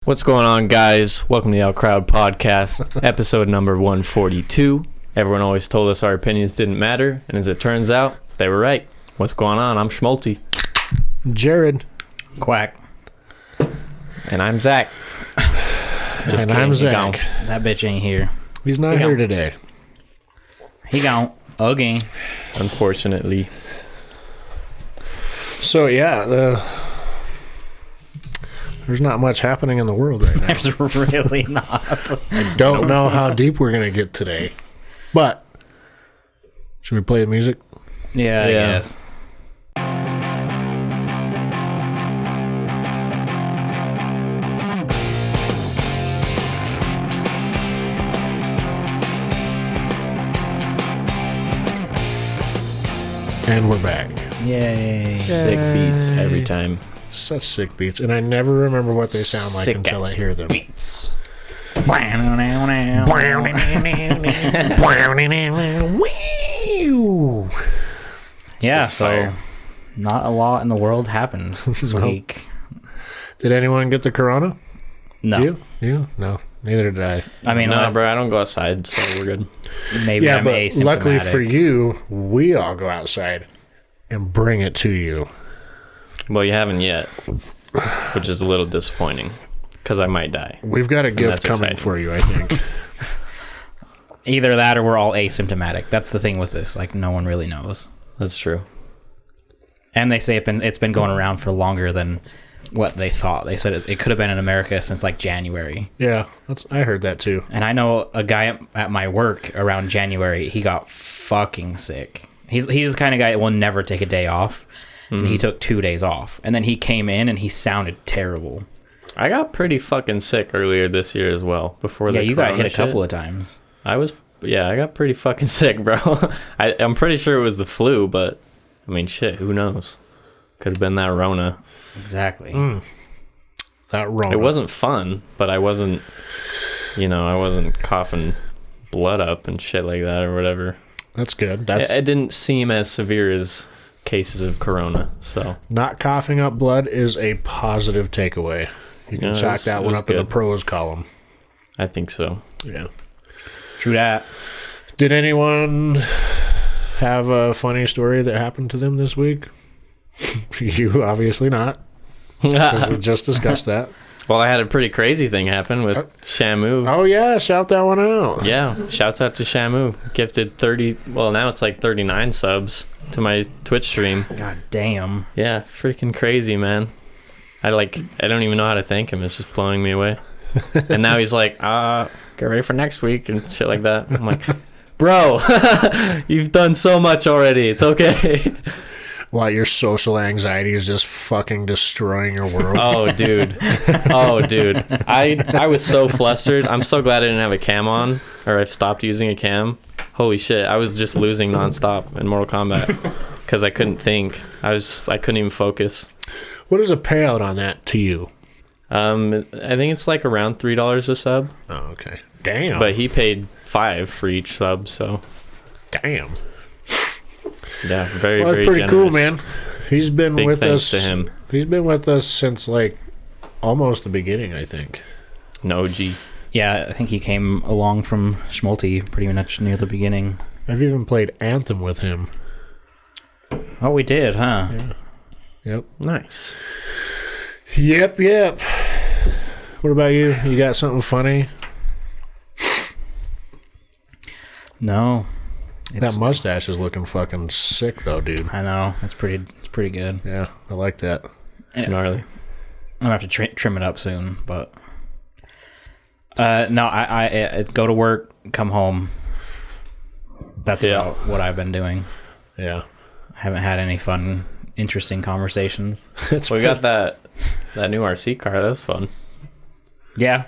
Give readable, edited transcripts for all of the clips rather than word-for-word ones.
What's going on, guys? Welcome to the Outcrowd podcast, episode number 142. Everyone always told us our opinions didn't matter, and as it turns out, they were right. What's going on? I'm Schmulty. Jared. Quack. And I'm Zach. And I'm Zach. That bitch ain't here. He's not here today. He gone again. Unfortunately. So, yeah, there's not much happening in the world right now. There's really not. I don't know how deep we're going to get today. But, should we play the music? Yeah, I guess. And we're back. Yay. Sick beats every time. Such sick beats. And I never remember what they sound like until I hear them. Beats. Yeah, so not a lot in the world happened this week. Did anyone get the corona? No. You? No. Neither did I. I mean, No, bro, I don't go outside, so we're good. maybe Yeah, I'm but asymptomatic. luckily for you, we all go outside and bring it to you. Well, you haven't yet, which is a little disappointing, because I might die. We've got a gift that's coming exciting. for you, I think. Either that or we're all asymptomatic. That's the thing with this. Like, no one really knows. That's true. And they say it's been going around for longer than what they thought. They said it could have been in America since like January. Yeah, I heard that too. And I know a guy at my work around January, he got fucking sick. He's the kind of guy that will never take a day off. And he took 2 days off. And then he came in and he sounded terrible. I got pretty fucking sick earlier this year as well. Before Yeah, the you got corona hit a shit. couple of times. I got pretty fucking sick, bro. I'm pretty sure it was the flu, but I mean, shit, who knows? Could have been that Rona. Exactly. That wrong. It wasn't fun, but I wasn't coughing blood up and shit like that or whatever. That's good. It didn't seem as severe as cases of Corona, so. Not coughing up blood is a positive takeaway. You can chalk that one up in the pros column. I think so. Yeah. True that. Did anyone have a funny story that happened to them this week? You obviously not. 'Cause we just discussed that. Well, I had a pretty crazy thing happen with Shamu. Oh yeah, shout that one out. Yeah, shouts out to Shamu. Gifted 30, well, now it's like 39 subs to my Twitch stream. God damn. Yeah, freaking crazy, man. I don't even know how to thank him. It's just blowing me away. And now he's like, get ready for next week and shit like that. I'm like, bro, you've done so much already. It's okay. While your social anxiety is just fucking destroying your world. Oh, dude. I was so flustered. I'm so glad I didn't have a cam on, or I've stopped using a cam. Holy shit. I was just losing nonstop in Mortal Kombat because I couldn't think. I couldn't even focus. What is a payout on that to you? I think it's like around $3 a sub. Oh, okay. Damn. But he paid $5 for each sub, so. Damn. Yeah, very, Well, very that's pretty generous. cool, man. He's been Big with thanks us. to him. He's been with us since like almost the beginning, I think. No OG. Yeah, I think he came along from Schmulty pretty much near the beginning. I've even played Anthem with him. Oh, we did, huh? Yeah. Yep. Nice. Yep. What about you? You got something funny? No. That mustache is looking fucking sick, though, dude. I know. It's pretty good. Yeah, I like that. It's gnarly. I'm gonna have to trim it up soon, but no, I go to work, come home. That's about what I've been doing. Yeah. I haven't had any fun, interesting conversations. We got that new RC car. That was fun. Yeah,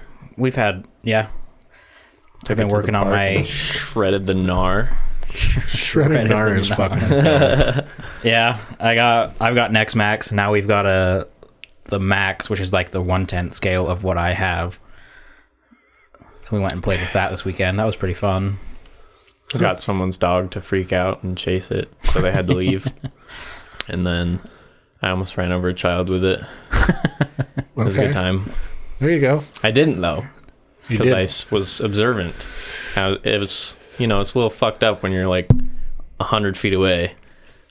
I've been working on my shredded the gnar. Shredded gnar is fucking. Yeah, I've got Next Max. Now we've got the Max, which is like the 1/10 scale of what I have. So we went and played with that this weekend. That was pretty fun. Got someone's dog to freak out and chase it, so they had to leave. And then I almost ran over a child with it. It was a good time. There you go. I didn't though, You because did. I was observant. It was, you know, it's a little fucked up when you're like 100 feet away.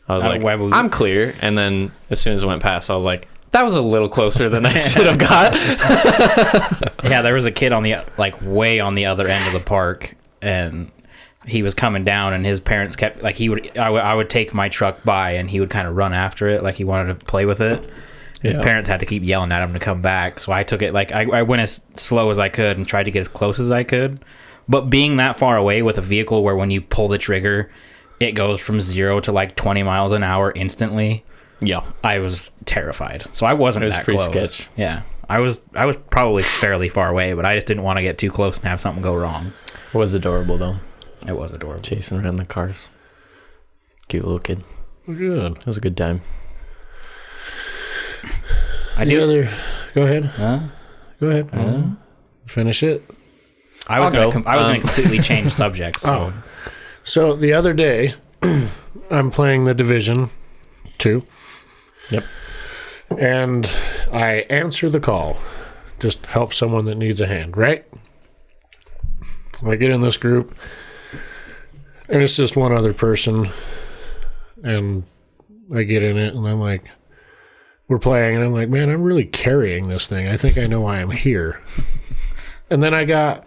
I was like, I'm clear, and then as soon as it went past, I was like, that was a little closer than I should have got. Yeah, there was a kid on the way on the other end of the park, and he was coming down, and his parents kept like I would take my truck by, and he would kind of run after it like he wanted to play with it. His parents had to keep yelling at him to come back, so I took it like I went as slow as I could and tried to get as close as I could. But being that far away with a vehicle where when you pull the trigger, it goes from 0 to like 20 miles an hour instantly. Yeah, I was terrified. So I wasn't that pretty close. sketch. Yeah. I was probably fairly far away, but I just didn't want to get too close and have something go wrong. it was adorable though. It was adorable. Chasing around the cars. Cute little kid. Good. It was a good time. Go ahead. Huh? Go ahead. Finish it. I was I'll going go. to completely change subjects. So. So the other day, I'm playing the Division 2. Yep. And I answer the call. Just help someone that needs a hand, right? I get in this group, and it's just one other person. And I get in it, and I'm like, we're playing, and I'm like, man, I'm really carrying this thing. I think I know why I'm here. And then I got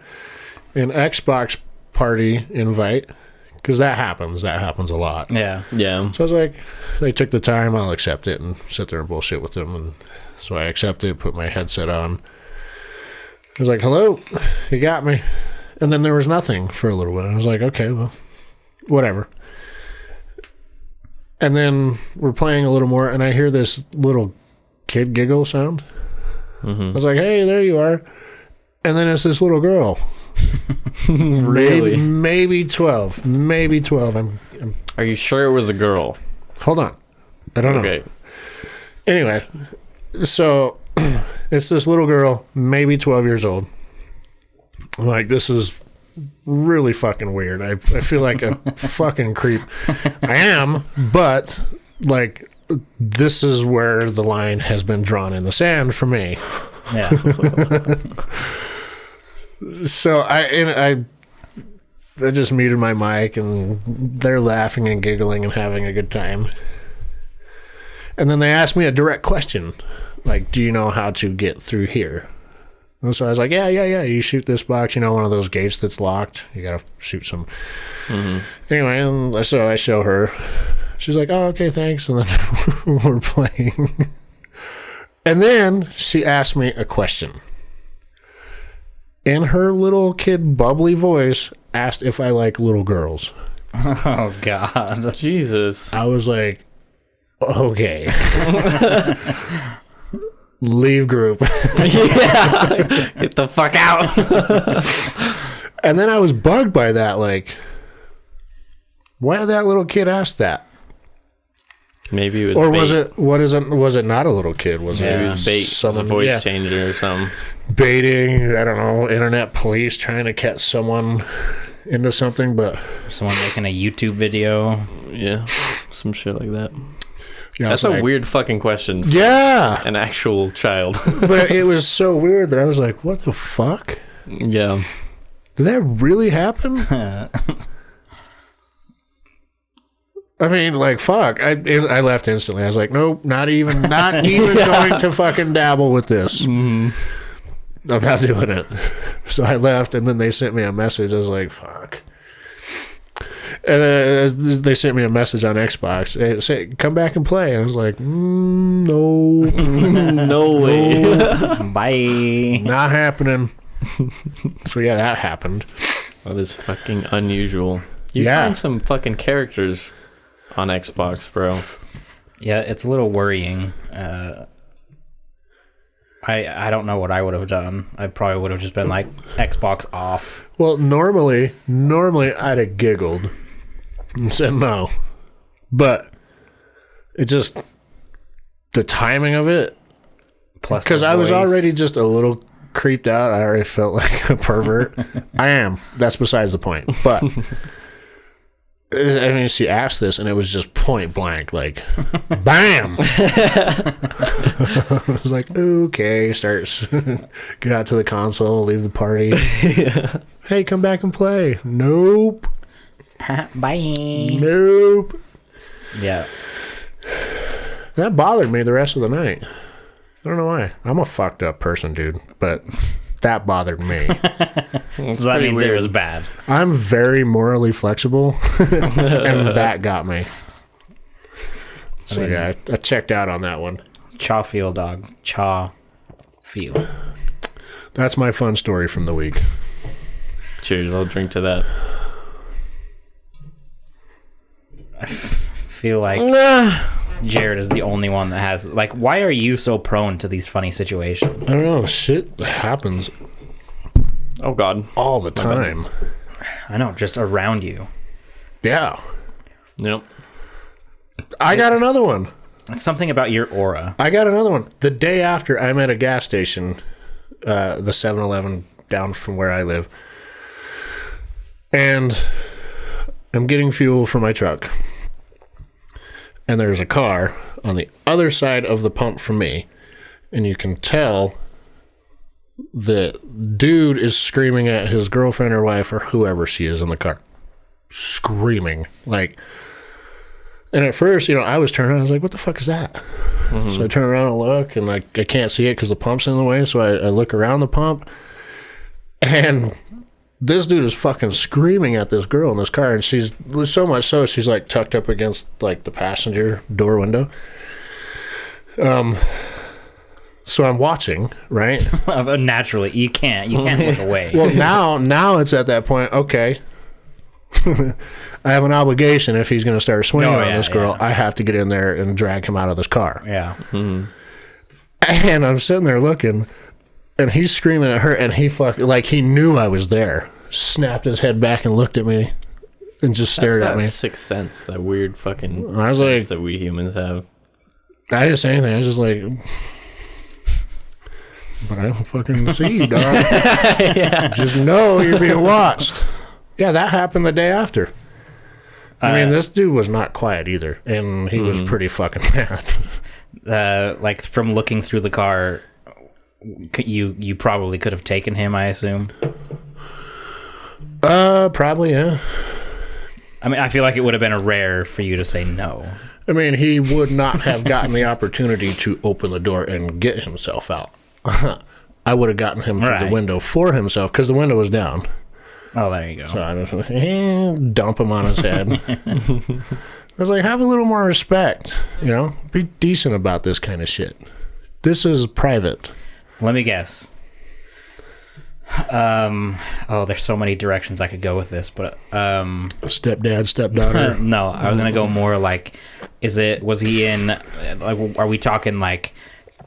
an Xbox party invite, because that happens a lot. Yeah. Yeah. So I was like, they took the time, I'll accept it and sit there and bullshit with them. And so I accepted it, put my headset on. I was like, hello, you got me. And then there was nothing for a little bit. I was like, okay, well, whatever. And then we're playing a little more, and I hear this little kid giggle sound. Mm-hmm. I was like, hey, there you are. And then it's this little girl. Really? Maybe 12. Maybe 12. Are you sure it was a girl? Hold on. I don't know. Okay. Anyway, so it's this little girl, maybe 12 years old. I'm like, this is really fucking weird. I feel like a fucking creep. I am, but like, this is where the line has been drawn in the sand for me. Yeah. So I just muted my mic, and they're laughing and giggling and having a good time. And then they asked me a direct question, like, do you know how to get through here? And so I was like, yeah. You shoot this box, one of those gates that's locked. You got to shoot some. Mm-hmm. Anyway, and so I show her. She's like, oh, okay, thanks. And then we're playing. And then she asked me a question. In her little kid bubbly voice, asked if I like little girls. Oh, God. Jesus. I was like, okay. Leave group. Yeah. Get the fuck out. And then I was bugged by that. Like, why did that little kid ask that? Maybe it was Or bait. was it not a little kid? Was Maybe it it was bait. It was a voice changer or something. baiting? I don't know. Internet police trying to catch someone into something, but Someone making a YouTube video. Yeah. Some shit like that. yeah, That's a weird fucking question for Yeah, an actual child. but it was so weird that I was like, "What the fuck? Yeah. Did that really happen?" I mean, like, fuck. I left instantly. I was like, nope, not even going to fucking dabble with this. Mm-hmm. I'm not doing it. So I left, and then they sent me a message. I was like, fuck. And they sent me a message on Xbox. It said, come back and play. And I was like, no. No way. Bye. Not happening. So, yeah, that happened. That is fucking unusual. You Yeah. find some fucking characters on Xbox, bro. Yeah, it's a little worrying. I don't know what I would have done. I probably would have just been like, Xbox off. Well, normally I'd have giggled and said no. But it just, the timing of it, Plus, because the I was voice. already just a little creeped out. I already felt like a pervert. I am. That's besides the point. But I mean, she asked this, and it was just point blank, like, bam. I was like, okay. Starts get out to the console, leave the party. Yeah. Hey, come back and play. Nope. Bye. Nope. Yeah. That bothered me the rest of the night. I don't know why. I'm a fucked up person, dude, but that bothered me. So that means weird. It was bad. I'm very morally flexible, and that got me. So yeah, I checked out on that one. Chaw feel, dog. Chaw feel. That's my fun story from the week. Cheers, I'll drink to that. I feel like Jared is the only one that has... Like, why are you so prone to these funny situations? I don't know. Shit happens. Oh, God. All the time. I know, just around you. Yeah. Nope. I got another one. It's something about your aura. I got another one. The day after, I'm at a gas station, the 7-Eleven down from where I live. And I'm getting fuel for my truck. And there's a car on the other side of the pump from me. And you can tell the dude is screaming at his girlfriend or wife or whoever she is in the car. Screaming. Like, and at first, I was turning around. I was like, what the fuck is that? Mm-hmm. So I turn around and look, and I can't see it because the pump's in the way. So I look around the pump. And this dude is fucking screaming at this girl in this car, and she's so much so she's like tucked up against like the passenger door window. So I'm watching, right? Naturally, you can't look away. Well, now it's at that point. Okay, I have an obligation. If he's going to start swinging on this girl, I have to get in there and drag him out of this car. Yeah. Mm-hmm. And I'm sitting there looking. And he's screaming at her, and he like he knew I was there. Snapped his head back and looked at me, and just stared at me. Sixth sense, that weird fucking I was sense like, that we humans have. I didn't say anything. I was just like, but I don't fucking see you, dog. Yeah. Just know you're being watched. Yeah, that happened the day after. I mean, this dude was not quiet either, and he was pretty fucking mad. Like from looking through the car. You probably could have taken him, I assume. Probably, yeah. I mean, I feel like it would have been a rare for you to say no. I mean, he would not have gotten the opportunity to open the door and get himself out. I would have gotten him through the window for himself because the window was down. Oh, there you go. So I just dump him on his head. I was like, have a little more respect, Be decent about this kind of shit. This is private. Let me guess. There's so many directions I could go with this, but stepdad, stepdaughter. No, I was gonna go more like, was he in? Like, are we talking like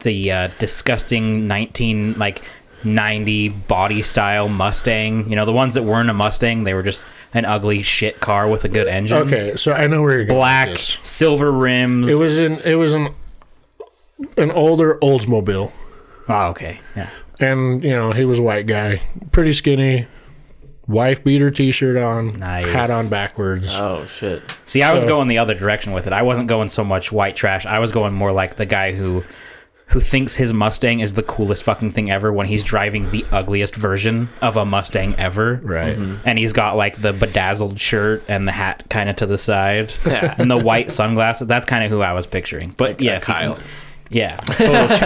the disgusting 1990 body style Mustang? The ones that weren't a Mustang, they were just an ugly shit car with a good engine. Okay, so I know where you're going. Black, silver rims. It was an older Oldsmobile. Oh, okay. Yeah. And, he was a white guy. Pretty skinny. Wife beater t-shirt on. Nice. Hat on backwards. Oh, shit. See, I was going the other direction with it. I wasn't going so much white trash. I was going more like the guy who thinks his Mustang is the coolest fucking thing ever when he's driving the ugliest version of a Mustang ever. Right. Mm-hmm. And he's got like the bedazzled shirt and the hat kind of to the side. Yeah. And the white sunglasses. That's kind of who I was picturing. But like yes, Kyle. Yeah,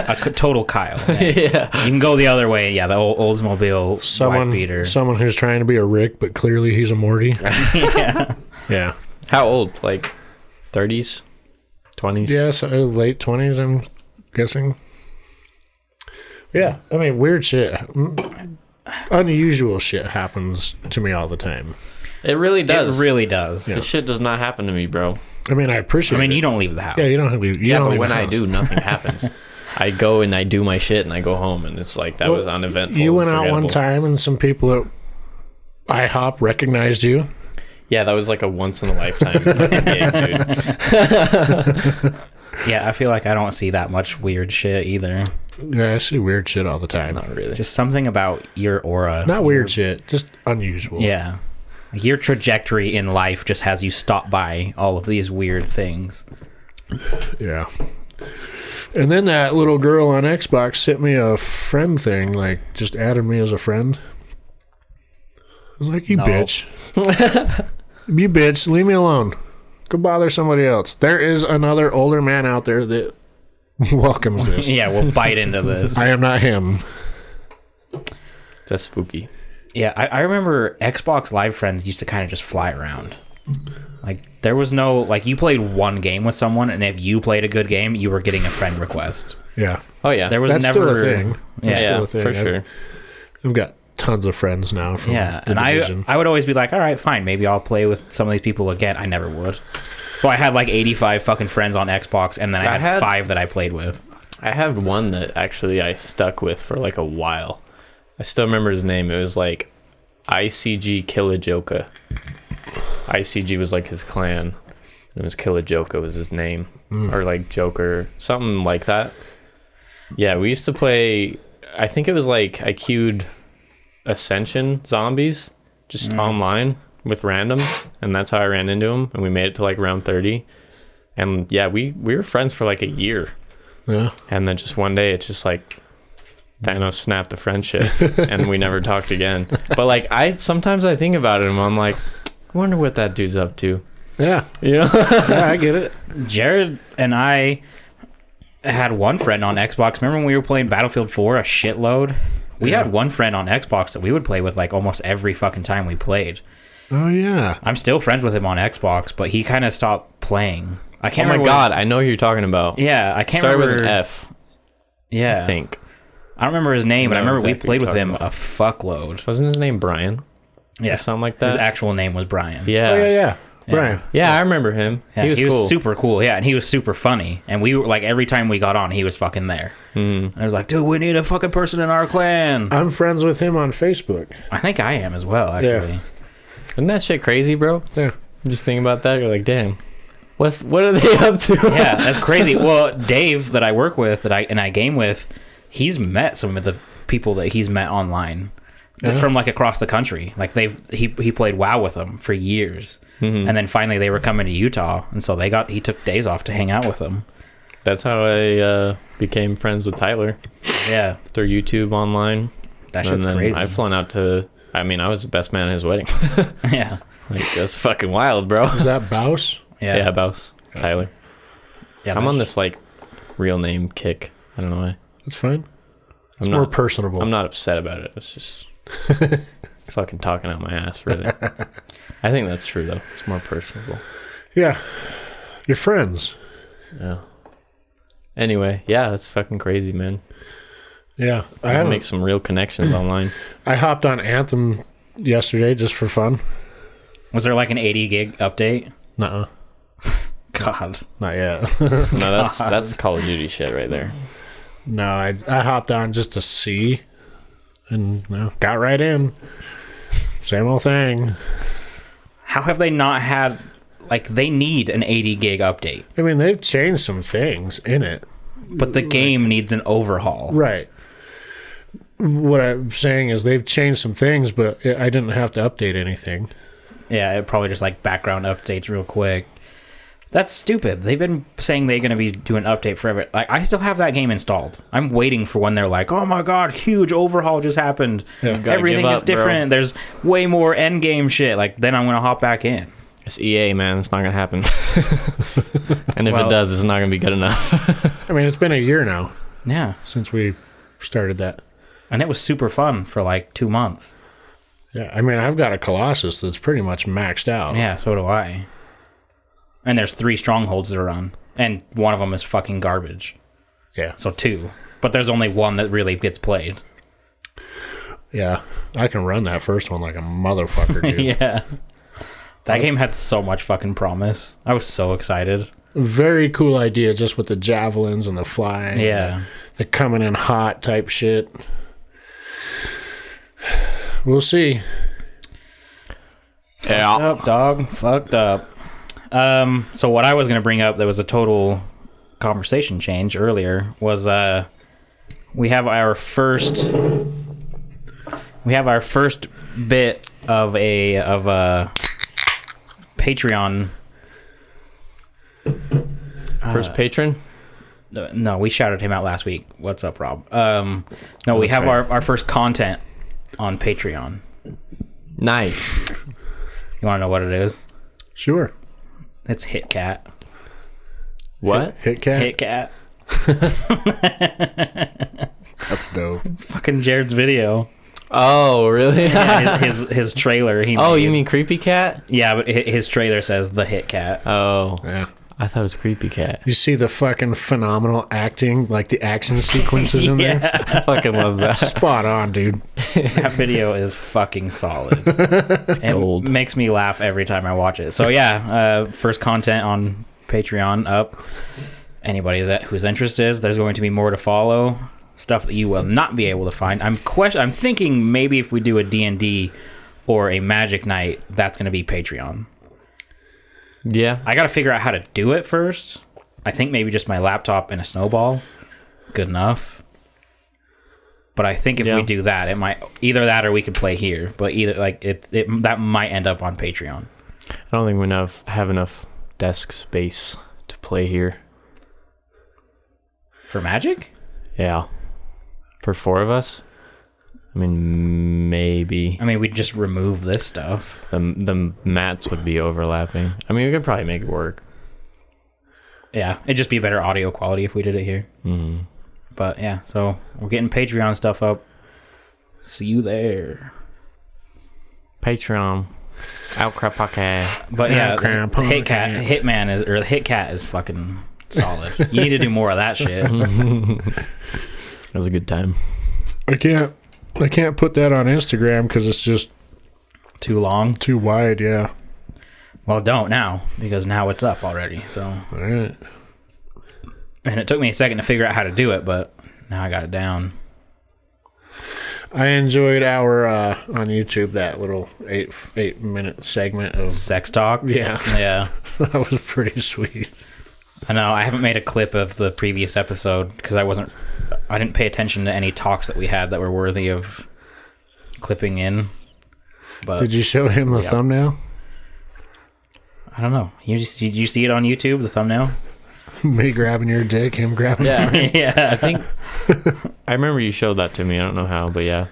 a total Kyle. Yeah. You can go the other way. Yeah, the old Oldsmobile wife beater. Someone who's trying to be a Rick, but clearly he's a Morty. Yeah. Yeah. How old? Like 30s? 20s? Yeah, so late 20s, I'm guessing. Yeah, I mean, weird shit. Unusual shit happens to me all the time. It really does. It really does. This shit does not happen to me, bro. I mean, I appreciate it. You don't leave the house. Yeah, you don't leave. But when I do, nothing happens. I go and I do my shit and I go home, and it's like that was uneventful. You went out one time and some people at IHOP recognized you. Yeah, that was like a once in a lifetime fucking gig, dude. Yeah, I feel like I don't see that much weird shit either. Yeah, I see weird shit all the time. Not really. Just something about your aura. Not weird shit, just unusual. Yeah. Your trajectory in life just has you stop by all of these weird things. Yeah. And then that little girl on Xbox sent me a friend thing, like just added me as a friend. I was like, you bitch. You bitch, leave me alone. Go bother somebody else. There is another older man out there that welcomes this. Yeah, we'll bite into this. I am not him. That's spooky. Yeah, I remember Xbox Live friends used to kind of just fly around. Like, there was no, like, you played one game with someone, and if you played a good game, you were getting a friend request. Yeah. Oh, yeah. There was That's never... still a thing. That's still a thing. For sure. I've got tons of friends now from Yeah, the and division. I would always be like, all right, fine, maybe I'll play with some of these people again. I never would. So I had like 85 fucking friends on Xbox, and then I had 5 that I played with. I had one that actually I stuck with for like a while. I still remember his name. It was like ICG Killajoka. ICG was like his clan. It was Killajoka was his name. Or like Joker, something like that. Yeah, we used to play, I think it was like I queued Ascension zombies just online with randoms, and that's how I ran into him, and we made it to like round 30. And yeah, we were friends for like a year. Yeah. And then just one day it's just like Thanos snapped the friendship and we never talked again. But like sometimes I think about it and I'm like, I wonder what that dude's up to. Yeah. You know? Yeah, I get it. Jared and I had one friend on Xbox. Remember when we were playing Battlefield 4 a shitload? We had one friend on Xbox that we would play with like almost every fucking time we played. Oh, yeah. I'm still friends with him on Xbox, but he kind of stopped playing. I can't Oh my remember god, I know who you're talking about. Yeah, I can't Start remember. with an F, Yeah. I think. I don't remember his name, but I know remember we exactly played what with you're him talking a fuckload. Wasn't his name Brian? Yeah. Or something like His that? actual name was Brian. Yeah. Oh, yeah. Brian. Yeah, I remember him. Yeah, he was cool. super cool. Yeah, and he was super funny. And we were like, every time we got on, he was fucking there. And I was like, dude, we need a fucking person in our clan. I'm friends with him on Facebook. I think I am as well, actually. Isn't that shit crazy, bro? Yeah. You just think about that, you're like, damn. What are they up to? Yeah, that's crazy. Well, Dave that I work with and I game with, he's met some of the people that he's met online from like across the country. Like he played WoW with them for years. And then finally they were coming to Utah, and so he took days off to hang out with them. That's how I became friends with Tyler. Yeah. Through YouTube online. That shit's crazy. I've flown out to, I mean, I was the best man at his wedding. Yeah. Like, that's fucking wild, bro. Is that Baus? Yeah, Baus. Tyler. Yeah, I'm on this, like, real name kick. I don't know why. That's fine. It's I'm more not, personable. I'm not upset about it. It's just fucking talking out my ass, really. I think that's true, though. It's more personable. Yeah. You're friends. Yeah. Anyway, yeah, that's fucking crazy, man. Yeah. I make some real connections online. I hopped on Anthem yesterday just for fun. Was there like an 80 gig update? Nuh-uh. God. Not yet. No, that's Call of Duty shit right there. No, I hopped on just to see and got right in. Same old thing. How have they not had, like, they need an 80 gig update, I mean, they've changed some things in it. but the game needs an overhaul. Right. What I'm saying is they've changed some things, but I didn't have to update anything. Yeah, it probably just like background updates real quick. That's stupid. They've been saying they're going to be doing an update forever. Like, I still have that game installed. I'm waiting for when they're like, oh my god, huge overhaul just happened. Yeah. Everything is different. Bro. There's way more end game shit. Like, then I'm going to hop back in. It's EA, man. It's not going to happen. And if it does, it's not going to be good enough. I mean, it's been a year now Yeah. since we started that. And it was super fun for like 2 months. Yeah, I mean, I've got a Colossus that's pretty much maxed out. Yeah, so do I. And there's 3 strongholds that are on. And one of them is fucking garbage. Yeah. So 2. But there's only one that really gets played. Yeah. I can run that first one like a motherfucker, dude. Yeah. That game had so much fucking promise. I was so excited. Very cool idea just with the javelins and the flying. Yeah. The coming in hot type shit. We'll see. Yeah. Up, dog. Fucked up. So what I was going to bring up that was a total conversation change earlier was we have our first bit of a Patreon. First patron? No, we shouted him out last week. What's up, Rob? No, we have right. our first content on Patreon. Nice. You want to know what it is? Sure. It's Hit Cat. What? Hit cat? Hit Cat. That's dope. It's fucking Jared's video. Oh, really? Yeah, his trailer. He Oh, made. you mean Creepy Cat? Yeah, but his trailer says the Hit Cat. Oh. Yeah. I thought it was Creepy Cat. You see the fucking phenomenal acting, like the action sequences in there? I fucking love that. Spot on, dude. That video is fucking solid. Gold. It makes me laugh every time I watch it. So yeah, first content on Patreon up. Anybody who's interested, there's going to be more to follow. Stuff that you will not be able to find. I'm thinking maybe if we do a D&D or a Magic Night, that's going to be Patreon. Yeah. I got to figure out how to do it first. I think maybe just my laptop and a snowball. Good enough. But I think if we do that, it might either that or we could play here. But either like it that might end up on Patreon. I don't think we have enough desk space to play here. For Magic? Yeah. For 4 of us? I mean, maybe. I mean, we'd just remove this stuff. The mats would be overlapping. I mean, we could probably make it work. Yeah, it'd just be better audio quality if we did it here. Mm-hmm. But yeah, so we're getting Patreon stuff up. See you there. Patreon. Outcrowd podcast. But yeah, Outcrowd Hit Cat is fucking solid. You need to do more of that shit. That was a good time. I can't put that on Instagram because it's just Too long? too wide, yeah. Well, don't now, because now it's up already. So, All right. and it took me a second to figure out how to do it, but now I got it down. I enjoyed our on YouTube, that little 8-minute segment of Sex talk? Yeah. Yeah. that was pretty sweet. I know. I haven't made a clip of the previous episode because I didn't pay attention to any talks that we had that were worthy of clipping in. But Did you show him the thumbnail? I don't know. Did you see it on YouTube, the thumbnail? Me grabbing your dick, him grabbing mine. Yeah. I think I remember you showed that to me. I don't know how, but yeah.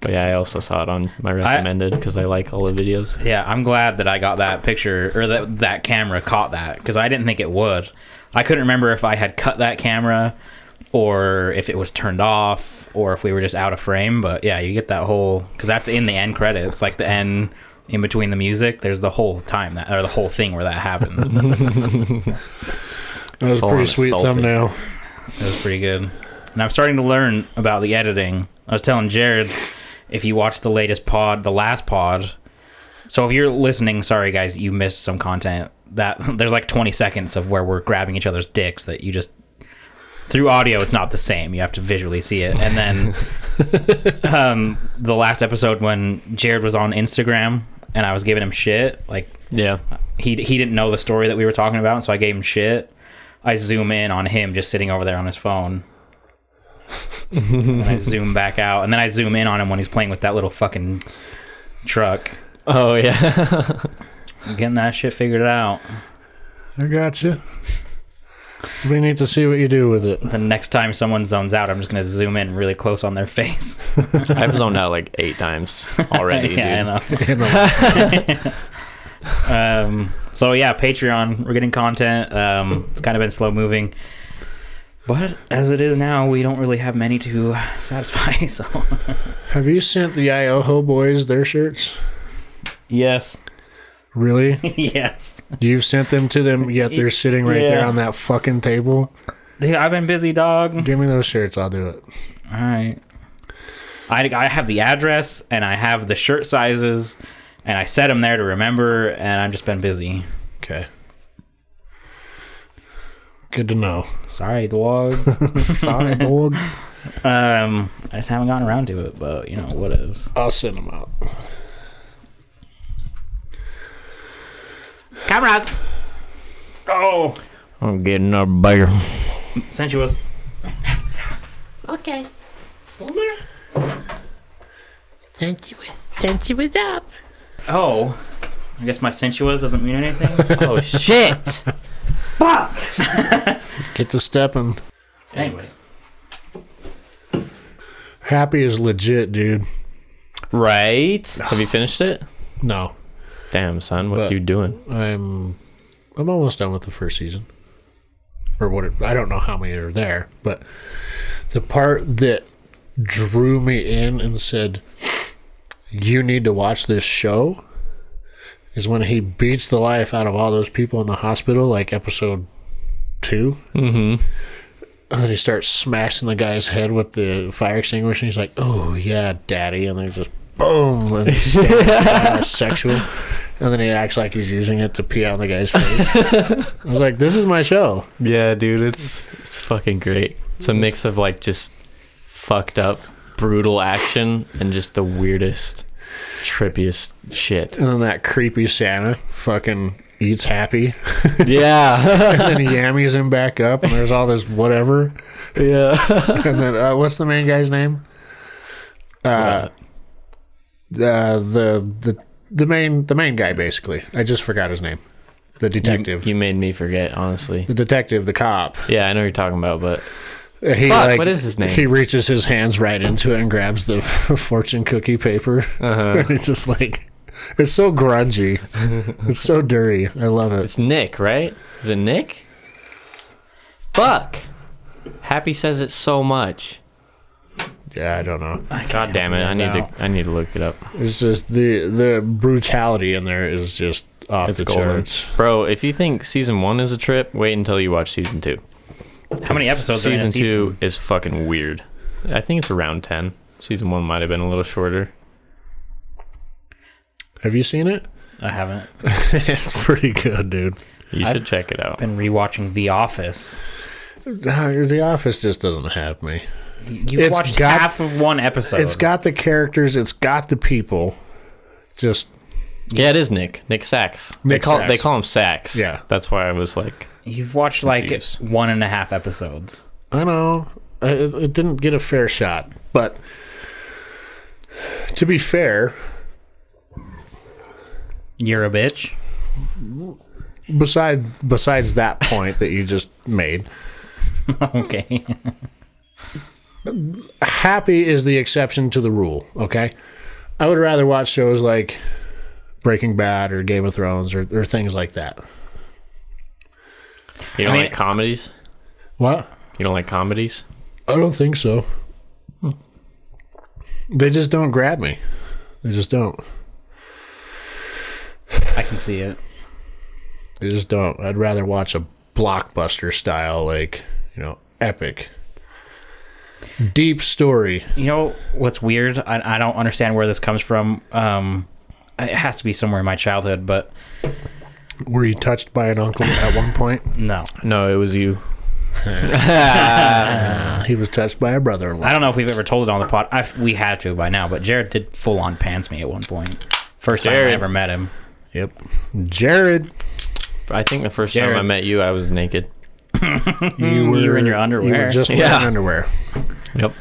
But yeah, I also saw it on my recommended because I like all the videos. Yeah, I'm glad that I got that picture, or that camera caught that, because I didn't think it would. I couldn't remember if I had cut that camera or if it was turned off or if we were just out of frame. But yeah, you get that whole, because that's in the end credits, like the end in between the music. There's the whole time the whole thing where that happened. That was a Full pretty on sweet assaulted. thumbnail. It was pretty good. And I'm starting to learn about the editing. I was telling Jared, if you watch the last pod, so if you're listening, sorry guys, you missed some content. That there's like 20 seconds of where we're grabbing each other's dicks that you just, through audio it's not the same. You have to visually see it. And then the last episode when Jared was on Instagram and I was giving him shit, like Yeah. he didn't know the story that we were talking about, so I gave him shit. I zoom in on him just sitting over there on his phone. And I zoom back out, and then I zoom in on him when he's playing with that little fucking truck. Oh yeah. I'm getting that shit figured out. I got you. We need to see what you do with it. The next time someone zones out, I'm just gonna zoom in really close on their face. I've zoned out like 8 times already. Yeah, dude. I know. So yeah, Patreon, we're getting content. It's kind of been slow moving, but as it is now, we don't really have many to satisfy. So Have you sent the Ioho boys their shirts? yes. Really? Yes. You've sent them to them, yet they're sitting right there Yeah. on that fucking table? Dude, I've been busy, dog. Give me those shirts, I'll do it. All right. I have the address, and I have the shirt sizes, and I set them there to remember, and I've just been busy. Okay. Good to know. Sorry, dog. Sorry, dog. I just haven't gotten around to it, but, you know, what is. I'll send them out. Cameras! Oh! I'm getting a bear. Sensuous. Okay. Sensuous. Sensuous up. Oh, I guess my sensuous doesn't mean anything. Oh shit! Fuck. Get to stepping. Thanks. Happy is legit, dude. Right? Have you finished it? No, Damn, son, what But- you doing? I'm almost done with the first season. Or I don't know how many are there, but the part that drew me in and said, you need to watch this show, is when he beats the life out of all those people in the hospital, like episode 2. Mm-hmm. And then he starts smashing the guy's head with the fire extinguisher. And he's like, oh, yeah, daddy. And then just boom. And he's sexual. And then he acts like he's using it to pee on the guy's face. I was like, this is my show. Yeah, dude, it's fucking great. It's a mix of like just fucked up, brutal action and just the weirdest, trippiest shit. And then that creepy Santa fucking eats Happy. Yeah. And then he yammies him back up. And there's all this whatever. Yeah. And then, what's the main guy's name? The main guy, basically. I just forgot his name. The detective. You made me forget, honestly. The detective, the cop. Yeah, I know what you're talking about, but He Fuck, what is his name? He reaches his hands right into it and grabs the fortune cookie paper. Uh-huh. It's just like, it's so grungy. It's so dirty. I love it. it's Nick, right? Is it Nick? Fuck. Happy says it so much. Yeah, I don't know. God damn it! I need to look it up. It's just the brutality in there is just off It's the golden, charts. bro. If you think season 1 is a trip, wait until you watch season 2. How many episodes are in a Season 2 season? is fucking weird. I think it's around 10. Season 1 might have been a little shorter. Have you seen it? I haven't. It's pretty good, dude. You should check it out. Been rewatching The Office. The Office just doesn't have me. You've It's watched got- half of one episode. It's got the characters. It's got the people. Just Yeah, it is Nick. Nick Sachs. Nick Sachs. They call him Sachs. Yeah. That's why I was like, You've watched like Confused. 1.5 episodes. I know it didn't get a fair shot, but to be fair, You're a bitch. besides that point that you just made, Okay. Happy is the exception to the rule. Okay, I would rather watch shows like Breaking Bad or Game of Thrones or things like that. you don't I mean- like comedies? What? You don't like comedies? I don't think so. They just don't grab me. They just don't. I can see it. They just don't. I'd rather watch a blockbuster style, like, epic, deep story. You know what's weird? I don't understand where this comes from. It has to be somewhere in my childhood, but Were you touched by an uncle at one point? no. No, it was you. He was touched by a brother-in-law. I don't know if we've ever told it on the pod. We had to by now, but Jared did full on pants me at one point. First time I Jared. ever met him. Yep. Jared, I think the first time Jared. I met you, I was naked. You were in your underwear. You were just wearing Yeah. underwear. Yep.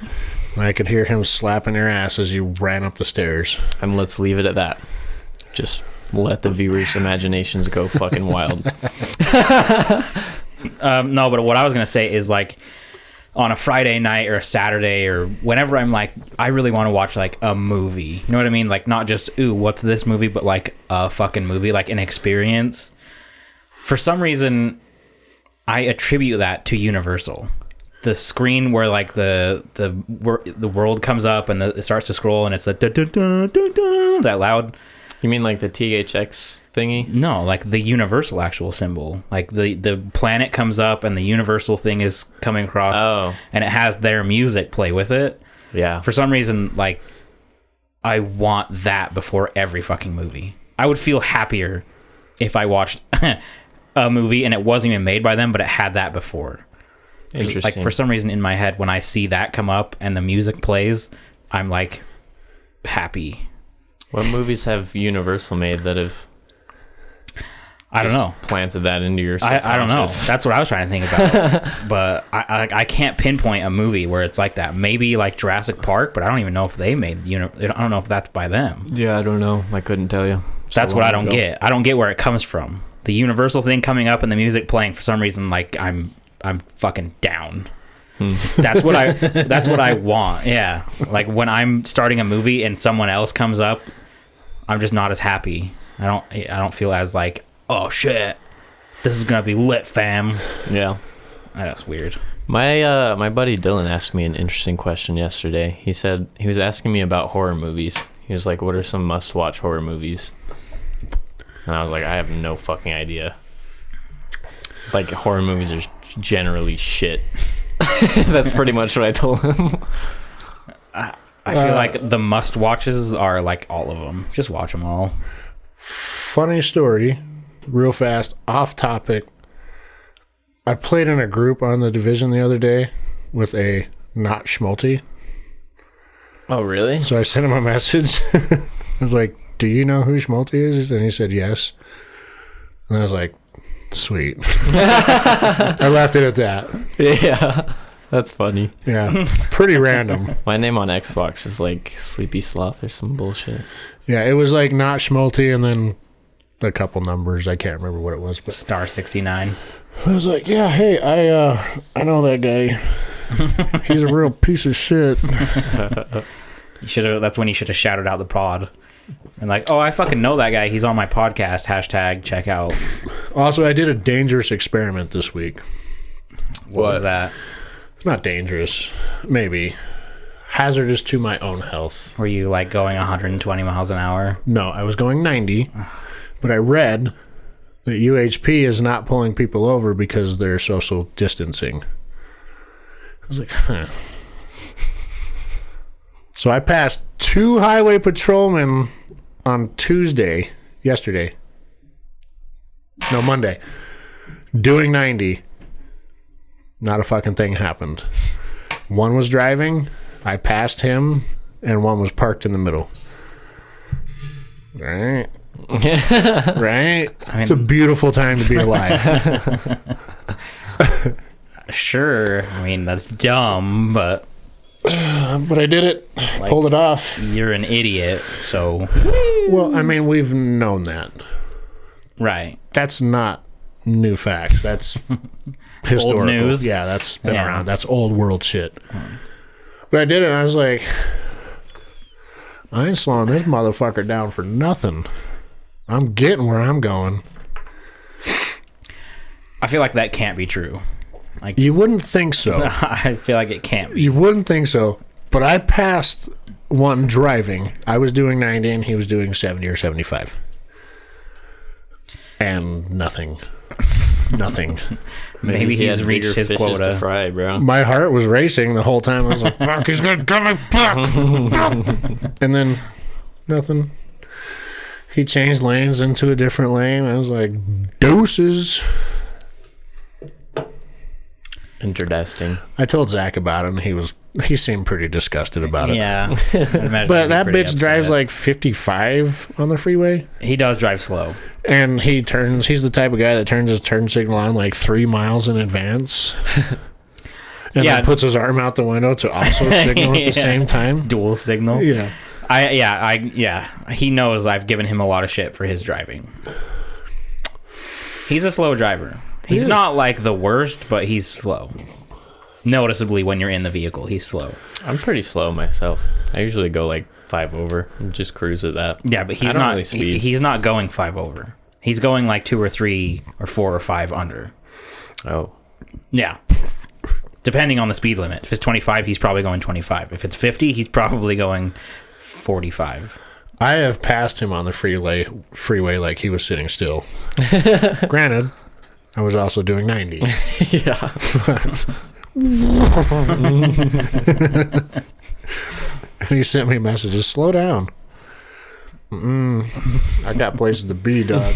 I could hear him slapping your ass as you ran up the stairs. And let's leave it at that. Just let the viewers' imaginations go fucking wild. No, but what I was gonna say is like on a Friday night or a Saturday or whenever I'm like, I really want to watch like a movie. You know what I mean? Like not just ooh, what's this movie, but like a fucking movie, like an experience. For some reason, I attribute that to Universal. The screen where like the world comes up and it starts to scroll and it's the dun, dun, dun, dun, dun, that loud. You mean like the THX thingy? No, like the Universal actual symbol. Like the planet comes up and the Universal thing is coming across. Oh. And it has their music play with it. Yeah. For some reason, like, I want that before every fucking movie. I would feel happier if I watched a movie and it wasn't even made by them, but it had that before. Interesting. Like, for some reason in my head, when I see that come up and the music plays, I'm like happy. What movies have Universal made that have... I don't know. Planted that into your I don't know. subconscious. That's what I was trying to think about. But I can't pinpoint a movie where it's like that. Maybe like Jurassic Park, but I don't even know if they made, I don't know if that's by them. Yeah, I don't know. I couldn't tell you. That's what I don't get. I don't get where it comes from. The Universal thing coming up and the music playing for some reason, like I'm fucking down. That's what I want. Yeah. Like when I'm starting a movie and someone else comes up, I'm just not as happy. I don't feel as like, oh shit, this is gonna be lit, fam. Yeah. That's weird. My buddy Dylan asked me an interesting question yesterday. He said he was asking me about horror movies. He was like, what are some must-watch horror movies? And I was like, I have no fucking idea. Like, horror movies are generally shit. That's pretty much what I told him. I feel like the must-watches are like all of them. Just watch them all. Funny story, real fast, off topic. I played in a group on the Division the other day with a not schmalti. Oh, really? So I sent him a message. I was like, do you know who schmalti is? And he said yes. And I was like, sweet. I left it at that. Yeah. That's funny. Yeah. Pretty random. My name on Xbox is like Sleepy Sloth or some bullshit. Yeah, it was like not schmalti and then a couple numbers. I can't remember what it was. But Star 69. I was like, yeah, hey, I know that guy. He's a real piece of shit. That's when you should have shouted out the pod. And like, oh, I fucking know that guy. He's on my podcast. # check out. Also, I did a dangerous experiment this week. What was that? Not dangerous. Maybe. Hazardous to my own health. Were you like going 120 miles an hour? No, I was going 90. But I read that UHP is not pulling people over because they're social distancing. I was like, huh. So I passed 2 highway patrolmen on Monday, doing 90. Not a fucking thing happened. One was driving, I passed him, and one was parked in the middle. Right? Right? It's a beautiful time to be alive. Sure. I mean, that's dumb, but But I did it. Like, pulled it off. You're an idiot, so... Well, I mean, we've known that. Right. That's not new facts. That's historical. Old news. Yeah, that's been around. That's old world shit. But I did it, and I was like, I ain't slowing this motherfucker down for nothing. I'm getting where I'm going. I feel like that can't be true. Like, You wouldn't think so. I feel like it can't be. You wouldn't think so. But I passed one driving. I was doing 90 and he was doing 70 or 75. And nothing. Nothing. Maybe he he's had reached bigger his fishes quota. to fry, bro. My heart was racing the whole time. I was like, fuck, he's going to kill me, fuck. And then nothing. He changed lanes into a different lane. I was like, deuces. Interesting. I told Zach about it, and he seemed pretty disgusted about it. Yeah. But that bitch drives like 55 on the freeway. He does drive slow. And he's the type of guy that turns his turn signal on like 3 miles in advance. And then puts his arm out the window to also signal at the same time. Dual signal. Yeah. He knows I've given him a lot of shit for his driving. He's a slow driver. He's not like the worst, but he's slow. Noticeably when you're in the vehicle, he's slow. I'm pretty slow myself. I usually go like 5 over and just cruise at that. Yeah, but he's not really speed. He's not going 5 over. He's going like 2 or 3 or 4 or 5 under. Oh. Yeah. Depending on the speed limit. If it's 25, he's probably going 25. If it's 50, he's probably going 45. I have passed him on the freeway like he was sitting still. Granted, I was also doing 90. Yeah. And he sent me messages, slow down. I got places to be, dog.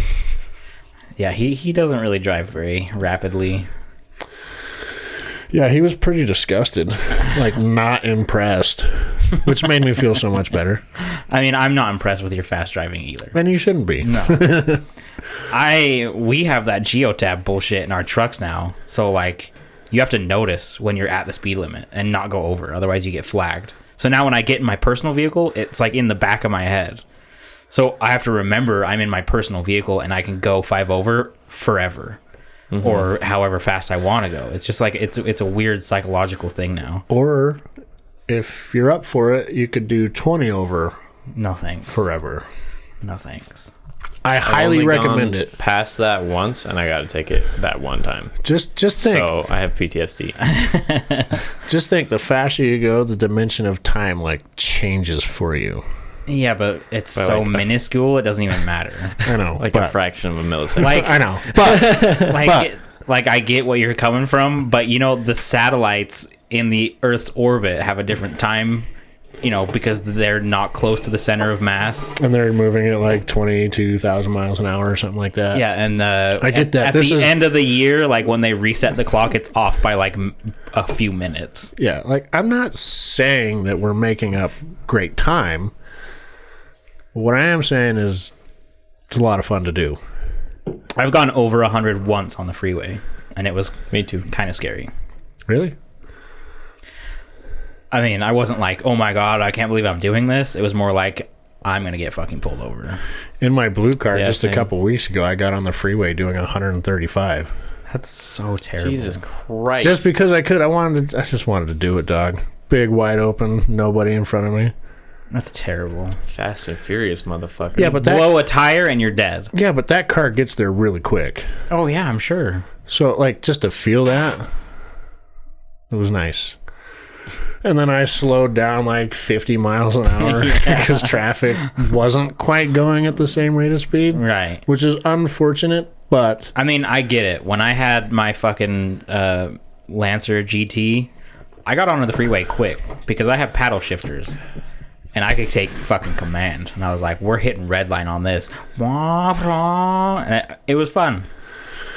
Yeah, he doesn't really drive very rapidly. Yeah, he was pretty disgusted. Like, not impressed. which made me feel so much better. I mean, I'm not impressed with your fast driving either. And you shouldn't be. No. We have that geotab bullshit in our trucks now. So, like, you have to notice when you're at the speed limit and not go over. Otherwise, you get flagged. So now when I get in my personal vehicle, it's like in the back of my head. So I have to remember I'm in my personal vehicle and I can go 5 over forever. Or however fast I want to go. It's just like it's a weird psychological thing now. Or if you're up for it, you could do 20 over. No thanks. Forever. No thanks. I highly recommend it. Past that once, and I got to take it that one time. Just think. So I have PTSD. Just think. The faster you go, the dimension of time like changes for you. Yeah, but it's so like minuscule, it doesn't even matter. I know, like a fraction of a millisecond. Like I know, but like I get what you're coming from, but you know the satellites in the Earth's orbit have a different time. You know, because they're not close to the center of mass. And they're moving at like 22,000 miles an hour or something like that. Yeah, and I get that. At the end of the year, like when they reset the clock, it's off by like a few minutes. Yeah, like I'm not saying that we're making up great time. What I am saying is it's a lot of fun to do. I've gone over 100 once on the freeway, and it was me too, kind of scary. Really? I mean, I wasn't like, oh my God, I can't believe I'm doing this. It was more like, I'm going to get fucking pulled over. In my blue car same. a couple weeks ago, I got on the freeway doing 135. That's so terrible. Jesus Christ. Just because I could. I just wanted to do it, dog. Big, wide open, nobody in front of me. That's terrible. Fast and Furious, motherfucker. Yeah, but blow a tire and you're dead. Yeah, but that car gets there really quick. Oh, yeah, I'm sure. So, like, just to feel that, it was nice. And then I slowed down like 50 miles an hour because traffic wasn't quite going at the same rate of speed. Right. Which is unfortunate, but... I mean, I get it. When I had my fucking Lancer GT, I got onto the freeway quick because I have paddle shifters. And I could take fucking command. And I was like, we're hitting red line on this. And it was fun.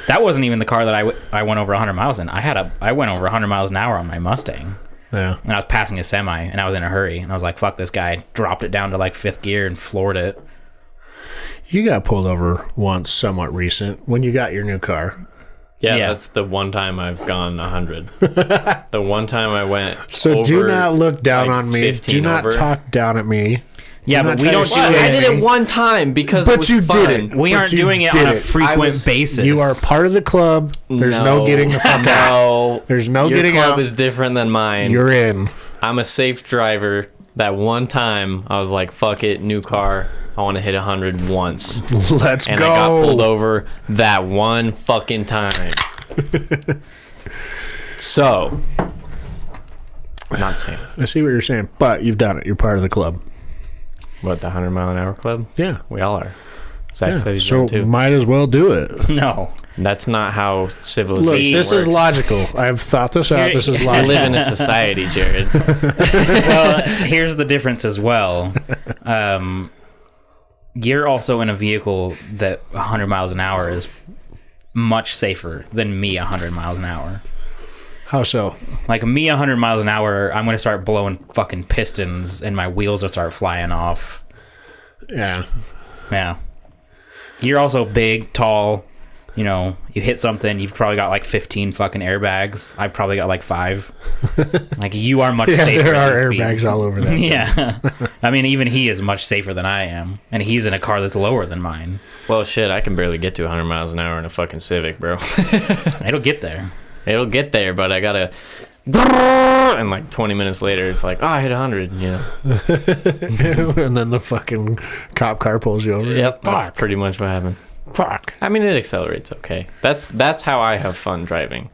That wasn't even the car that I went over 100 miles in. I went over 100 miles an hour on my Mustang. Yeah. And I was passing a semi, and I was in a hurry. And I was like, fuck this guy. Dropped it down to like 5th gear and floored it. You got pulled over once, somewhat recent, when you got your new car. Yeah, that's the one time I've gone 100. The one time I went So over, do not look down like, on me. Do not talk down at me. Yeah, but we don't do I it. did it one time because it was you fun. did it. We aren't doing it on a frequent basis. You are part of the club. There's no getting the fuck out. There's no Your getting club out. is different than mine. You're in. I'm a safe driver. That one time, I was like, fuck it, new car. I want to hit 100 once. Let's and go. I got pulled over that one fucking time. So, not saying. I see what you're saying, but you've done it. You're part of the club. What, the 100 mile an hour club? Yeah. We all are. Zach Yeah. said he's So doing too. might as well do it. No. That's not how civilization Look, works. this is logical. I've thought this out. This is I logical. live in a society, Jared. Well, here's the difference as well. You're also in a vehicle that 100 miles an hour is much safer than me 100 miles an hour. How so? Like me 100 miles an hour, I'm going to start blowing fucking pistons and my wheels will start flying off. Yeah. Yeah. You're also big, tall. You know, you hit something, you've probably got like 15 fucking airbags. I've probably got like 5. Like, you are much safer. There are at these airbags speeds. all over that. Yeah. I mean, even he is much safer than I am. And he's in a car that's lower than mine. Well, shit, I can barely get to 100 miles an hour in a fucking Civic, bro. It'll get there. It'll get there, but I gotta... And like 20 minutes later, it's like, oh, I hit 100, you know. And then the fucking cop car pulls you over. Yep, that's pretty much what happened. Fuck. I mean, it accelerates okay. That's how I have fun driving.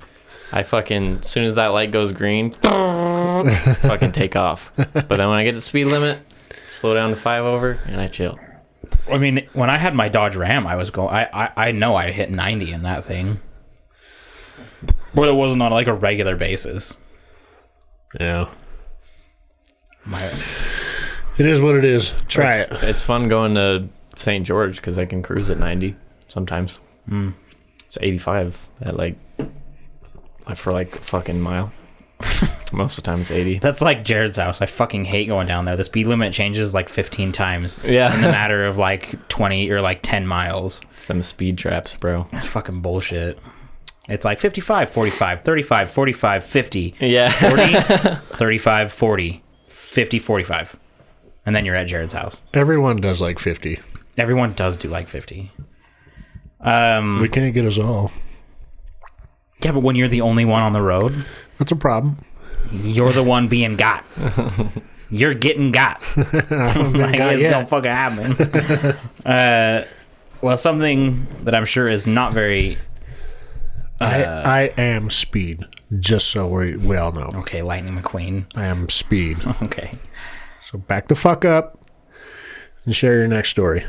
I fucking, as soon as that light goes green, fucking take off. But then when I get the speed limit, slow down to 5 over, and I chill. I mean, when I had my Dodge Ram, I was going... I know I hit 90 in that thing. But it wasn't on like a regular basis. Yeah. It is what it is. Try it. It's fun going to St. George because I can cruise at 90 sometimes. It's 85 at like for like a fucking mile. Most of the time it's 80. That's like Jared's house. I fucking hate going down there. The speed limit changes like 15 times Yeah. in the matter of like 20 or like 10 miles. It's them speed traps, bro. That's fucking bullshit. It's like 55, 45, 35, 45, 50, Yeah. 40, 35, 40, 50, 45. And then you're at Jared's house. Everyone does like 50. Everyone does do like 50. We can't get us all. Yeah, but when you're the only one on the road, That's a problem. you're the one being got. You're getting got. Like, it's gonna fucking happen. Well, something that I'm sure is not very... I am Speed, just so we all know. Okay, Lightning McQueen. I am Speed. Okay. So back the fuck up and share your next story.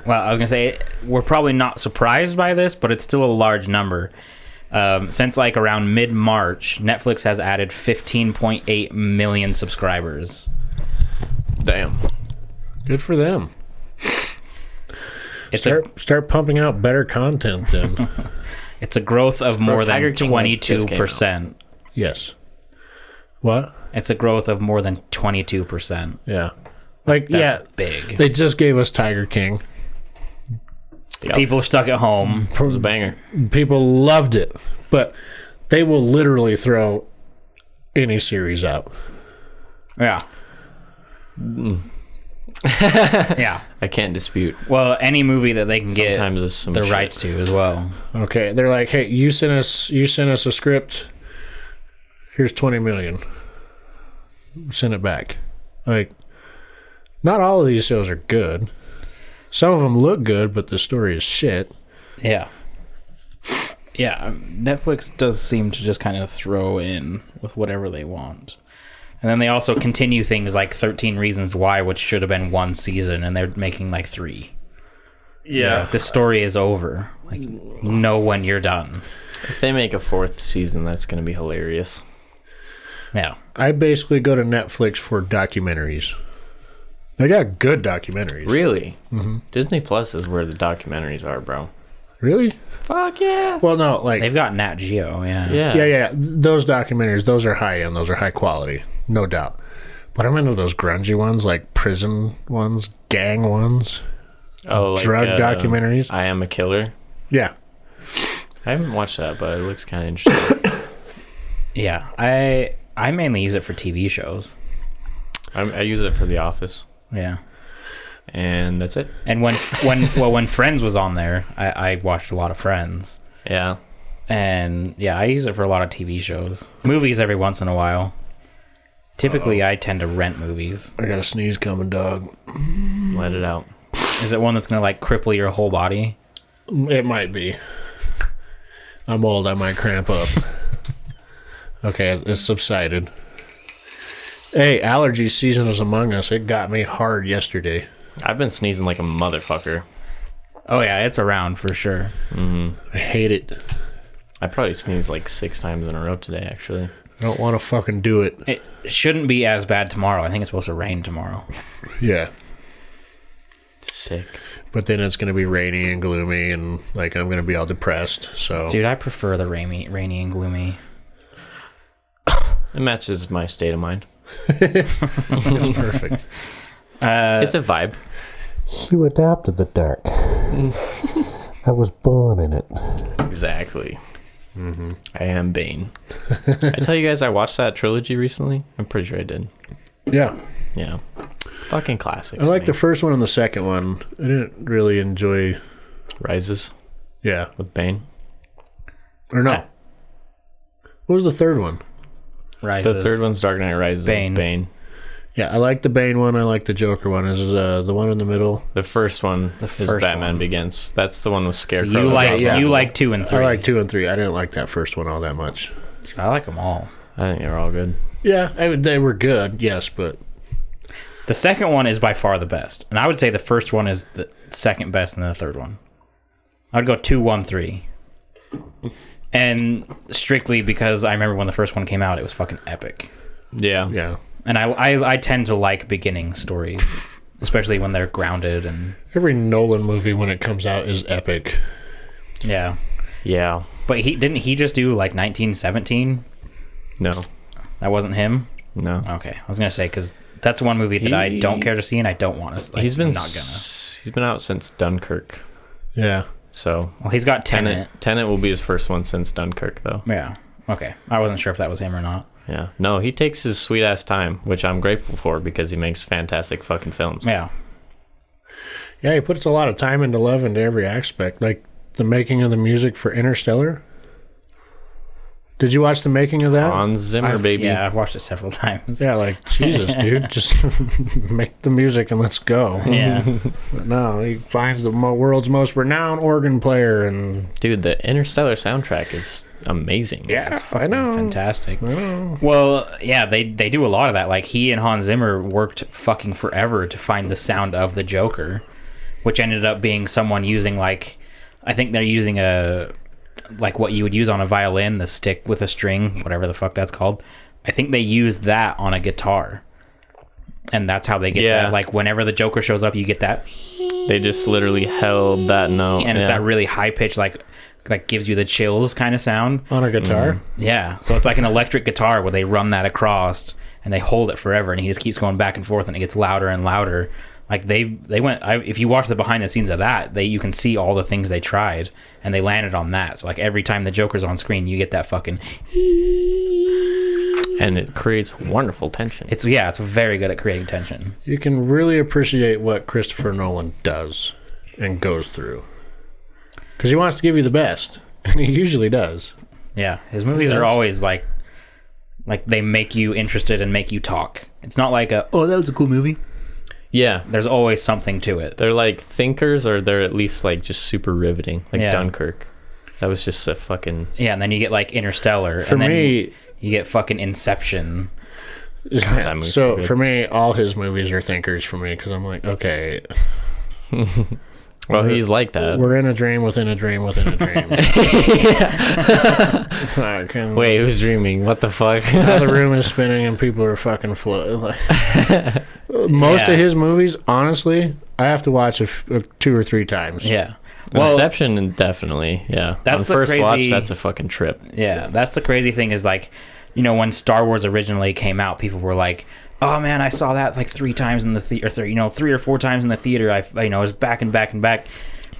Well, I was going to say, we're probably not surprised by this, but it's still a large number. Since like around mid-March, Netflix has added 15.8 million subscribers. Damn. Good for them. Start pumping out better content then. It's a growth of more than Tiger King, like, just came 22%. Yes. What? It's a growth of more than 22%. Yeah. Like, That's yeah. big. They just gave us Tiger King. Yep. People are stuck at home. It was a banger. People loved it. But they will literally throw any series out. Yeah. Yeah. I can't dispute. Well, any movie that they can get Sometimes it's some the shit. rights to as well. Okay. They're like, hey, you sent us a script. Here's 20 million. Send it back. Like, not all of these shows are good. Some of them look good, but the story is shit. Yeah. Yeah, Netflix does seem to just kind of throw in with whatever they want. And then they also continue things like 13 Reasons Why, which should have been one season, and they're making like 3. Yeah. The story is over. Like, know when you're done. If they make a 4th season, that's going to be hilarious. Yeah. I basically go to Netflix for documentaries. They got good documentaries. Really? Mm-hmm. Disney Plus is where the documentaries are, bro. Really? Fuck yeah. Well, no, like... They've got Nat Geo, yeah. Yeah. Those documentaries, those are high-end. Those are high quality. No doubt. But I'm into those grungy ones, like prison ones, gang ones, Oh, like, drug documentaries. I Am a Killer. Yeah. I haven't watched that, but it looks kind of interesting. Yeah. I mainly use it for TV shows. I use it for The Office, Yeah. and that's it. And when Friends was on there, I watched a lot of Friends. Yeah. And yeah, I use it for a lot of TV shows. Movies every once in a while. Typically, I tend to rent movies. I got a sneeze coming, dog. Let it out. Is it one that's going to like cripple your whole body? It might be. I'm old. I might cramp up. Okay, it's subsided. Hey, allergy season is among us. It got me hard yesterday. I've been sneezing like a motherfucker. Oh yeah, it's around for sure. I hate it. I probably sneezed like 6 times in a row today, actually. I don't want to fucking do it. It shouldn't be as bad tomorrow. I think it's supposed to rain tomorrow. Yeah. Sick. But then it's going to be rainy and gloomy, and like I'm going to be all depressed. So, Dude, I prefer the rainy and gloomy. It matches my state of mind. it's perfect. It's a vibe. You adapted the dark. I was born in it. Exactly. Mm-hmm. I am Bane. I tell you guys I watched that trilogy recently? I'm pretty sure I did. Yeah. Yeah. Fucking classic. I like the first one and the second one. I didn't really enjoy... Rises Yeah. with Bane. Or no. What was the third one? Rises. The third one's Dark Knight Rises. Bane. Bane. Yeah, I like the Bane one. I like the Joker one. Is the one in the middle? The first one is first Batman one. Begins. That's the one with So Scarecrow. you like 2 and 3. I like 2 and 3. I didn't like that first one all that much. I like them all. I think they're all good. Yeah, they were good, yes, but... The second one is by far the best. And I would say the first one is the second best and the third one. I'd go 2, 1, 3. And strictly because I remember when the first one came out, it was fucking epic. Yeah. Yeah. And I tend to like beginning stories, especially when they're grounded and... Every Nolan movie when it comes out is epic. Yeah. Yeah. But didn't he just do like 1917? No. That wasn't him? No. Okay. I was going to say, because that's one movie that I don't care to see, and I don't want to. Like, he's been I'm not gonna. He's been out since Dunkirk. Yeah. So. Well, he's got Tenet. Tenet will be his first one since Dunkirk, though. Yeah. Okay. I wasn't sure if that was him or not. Yeah. No, he takes his sweet ass time, which I'm grateful for because he makes fantastic fucking films. Yeah. Yeah, he puts a lot of time into love into every aspect. Like the making of the music for Interstellar. Did you watch the making of that? Hans Zimmer, baby. Yeah, I've watched it several times. Yeah, like, Jesus, dude, just make the music and let's go. Yeah. But no, he finds the world's most renowned organ player and... Dude, the Interstellar soundtrack is amazing. Yeah, It's fucking fantastic. I know. Well, yeah, they do a lot of that. Like, he and Hans Zimmer worked fucking forever to find the sound of the Joker, which ended up being someone using, like, I think they're using like what you would use on a violin, the stick with a string, whatever the fuck that's called. I think they use that on a guitar. And that's how they get that. Like, whenever the Joker shows up, you get that. They just literally held that note. And it's that really high pitch, like gives you the chills kind of sound. On a guitar? Yeah. So it's like an electric guitar where they run that across and they hold it forever, and he just keeps going back and forth, and it gets louder and louder. Like they went. If you watch the behind the scenes of that, you can see all the things they tried, and they landed on that. So like every time the Joker's on screen, you get that fucking. And it creates wonderful tension. It's very good at creating tension. You can really appreciate what Christopher Nolan does and goes through. Because he wants to give you the best, and he usually does. Yeah, his movies are always like they make you interested and make you talk. It's not like that was a cool movie. Yeah. There's always something to it. They're like thinkers, or they're at least like just super riveting. Like Yeah. Dunkirk. That was just a fucking... Yeah, and then you get like Interstellar. For and then me... you get fucking Inception. that movie's So good. for me, all his movies are thinkers for me, because I'm like, okay... Well, he's like that. We're in a dream within a dream within a dream. Fucking, Wait, who's dreaming? What the fuck? now the room is spinning and people are fucking floating. Like, most of his movies, honestly, I have to watch 2 or 3 times. Yeah. Well, Inception, definitely. Yeah. That's on the first watch, crazy- that's a fucking trip. Yeah, that's the crazy thing is like, you know, when Star Wars originally came out, people were like, "Oh man, I saw that like 3 times in the theater, 3 or 4 times in the theater. I was back and back and back."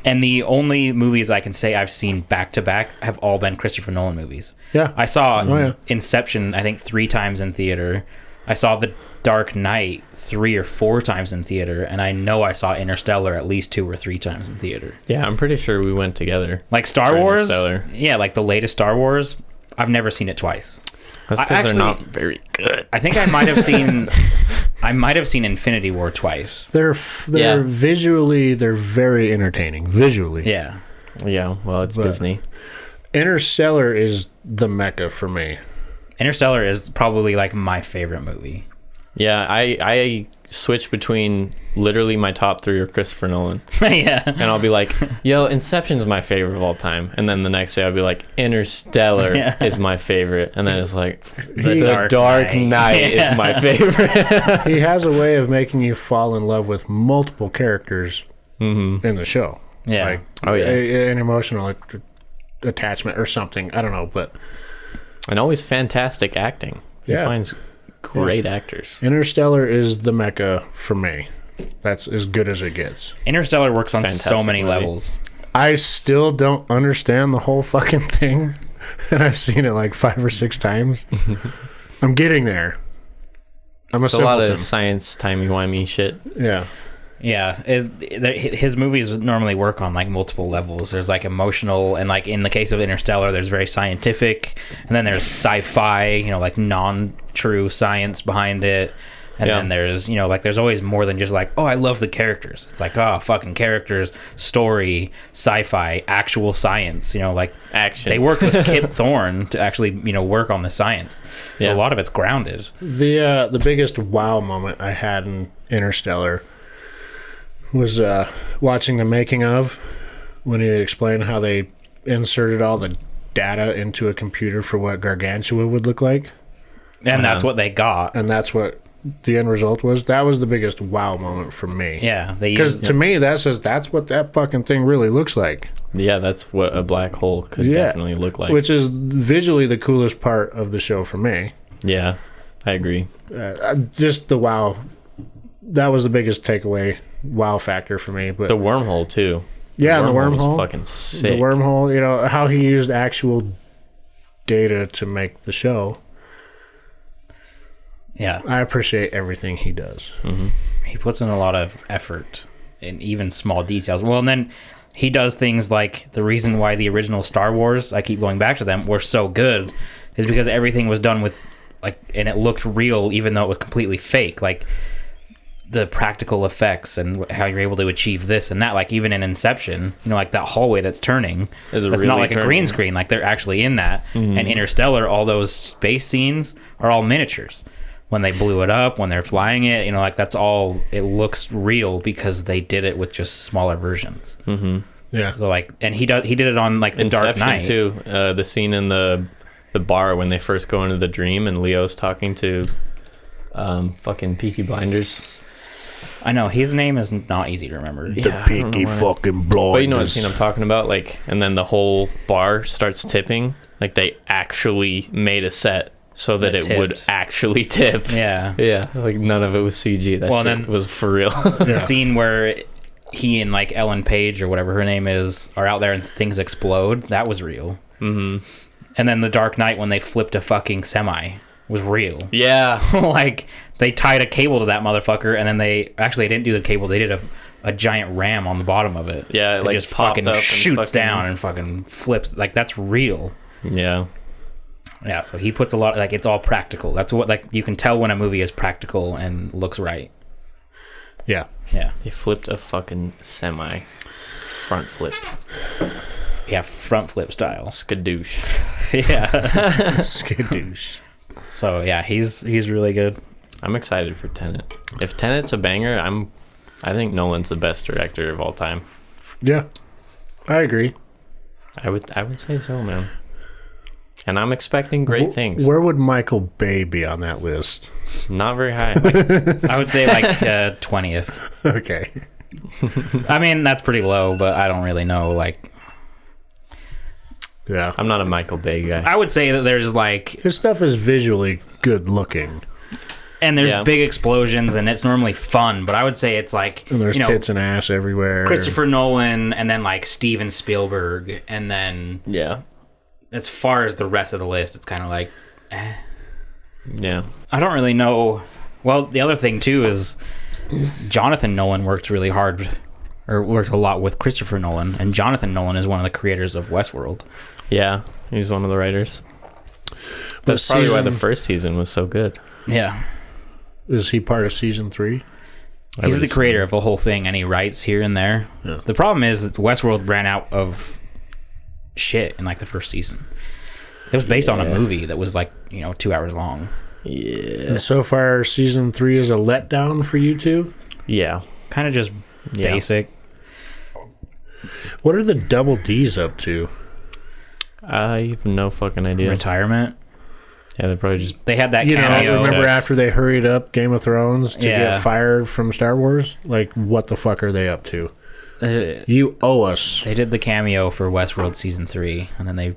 And the only movies I can say I've seen back to back have all been Christopher Nolan movies. Yeah. I saw yeah. Inception, I think 3 times in theater. I saw The Dark Knight 3 or 4 times in theater, and I know I saw Interstellar at least 2 or 3 times in theater. Yeah, I'm pretty sure we went together. Like Star For Wars, Interstellar. yeah, like the latest Star Wars, I've never seen it twice. That's because they're not very good. I think I might have seen Infinity War twice. They're Yeah. visually, they're very entertaining. Visually. Yeah. Yeah, well, it's But- Disney. Interstellar is the mecca for me. Interstellar is probably like my favorite movie. Yeah, I switch between literally my top 3 are Christopher Nolan. Yeah. And I'll be like, yo, Inception's my favorite of all time. And then the next day I'll be like, Interstellar is my favorite. And then it's like, The Dark Knight is my favorite. He has a way of making you fall in love with multiple characters in the show. Yeah. Like, Oh, yeah. an emotional attachment or something. I don't know, but And always fantastic acting. He Yeah. finds great actors. Interstellar is the mecca for me. That's as good as it gets. Interstellar works on so Fantastic many movie. levels. I still don't understand the whole fucking thing, and I've seen it like 5 or 6 times. I'm getting there. I'm a It's a lot simpleton. of science timey-wimey shit. Yeah. Yeah, his movies normally work on like multiple levels. There's like emotional, and like in the case of Interstellar, there's very scientific, and then there's sci-fi, you know, like non-true science behind it. And then there's, you know, like there's always more than just like, oh, I love the characters. It's like, oh, fucking characters, story, sci-fi, actual science, you know, like Action. They work with Kip Thorne to actually, you know, work on the science. So Yeah. a lot of it's grounded. The biggest wow moment I had in Interstellar was watching the making of when he explained how they inserted all the data into a computer for what Gargantua would look like, And that's what they got. and that's what the end result was. That was the biggest wow moment for me. Yeah, they Because used to me, that's what that fucking thing really looks like. Yeah, that's what a black hole could definitely look like. Which is visually the coolest part of the show for me. Yeah. I agree. Just the wow. That was the biggest takeaway. Wow factor for me. But The wormhole too. yeah, the was wormhole. fucking sick. The wormhole. You know how he used actual data to make the show. Yeah, I appreciate everything he does. he puts in a lot of effort in even small details. Well, and then he does things like the reason why the original Star Wars, I keep going back to them, were so good is because everything was done with and it looked real even though it was completely fake. Like the practical effects and how you're able to achieve this and that, like even in Inception, like that hallway that's turning, Is it that's really not like a green turning? screen, like they're actually in that. And Interstellar, all those space scenes are all miniatures. When they blew it up, when they're flying it, like that's all, it looks real because they did it with just smaller versions. Yeah. So and he did it on like the Dark Inception Knight too. The scene in the bar when they first go into the dream and Leo's talking to fucking Peaky Blinders. I know his name is not easy to remember. Yeah, The I don't know Peaky why. fucking blinders. But you know what scene I'm talking about? And then the whole bar starts tipping. Like they actually made a set so that it would tipped. actually tip. Yeah. Yeah, like none of it was CG. That Well, shit then- was for real. The scene where he and like Ellen Page or whatever her name is are out there and things explode, that was real. And then the Dark Knight when they flipped a fucking semi was real. Yeah. Like they tied a cable to that motherfucker and then they didn't do the cable, they did a giant ram on the bottom of it. Yeah, it that like just popped fucking up and shoots fucking- down and fucking flips. Like that's real. Yeah. Yeah, so he puts a lot, like it's all practical. That's what, like you can tell when a movie is practical and looks right. Yeah. Yeah. They flipped a fucking semi. Front flip. Yeah, front flip style. Skadoosh. Yeah. Skadoosh. So yeah, he's really good. I'm excited for Tenet. If Tenet's a banger, I think Nolan's the best director of all time. Yeah. I agree. I would say so, man. And I'm expecting great things. Where would Michael Bay be on that list? Not very high. I would say like 20th. Okay. I mean, that's pretty low, but I don't really know. Like, Yeah. I'm not a Michael Bay guy. I would say that there's like, His stuff is visually good looking. and there's Yeah. big explosions, and it's normally fun. But I would say it's like, And there's tits and ass everywhere. Christopher Nolan, and then like Steven Spielberg, and then Yeah. as far as the rest of the list, it's kind of like, Yeah. I don't really know. Well, the other thing too is Jonathan Nolan worked really hard, or worked a lot with Christopher Nolan, and Jonathan Nolan is one of the creators of Westworld. Yeah. He's one of the writers. That's But probably why season- the first season was so good. Yeah, Is he part of season 3? he's the creator of the whole thing, and he writes here and there. Yeah. The problem is that Westworld ran out of shit in like the first season. It was based on a movie that was like 2 hours long. Yeah. And so far, season 3 is a letdown for you two? Yeah. Kind of just Yeah. basic. What are the double D's up to? I have no fucking idea. Retirement. Yeah, they probably just. They had that You know, cameo. remember checks. after they hurried up Game of Thrones to Yeah. get fired from Star Wars? Like, what the fuck are they up to? You owe us. They did the cameo for Westworld season 3, and then they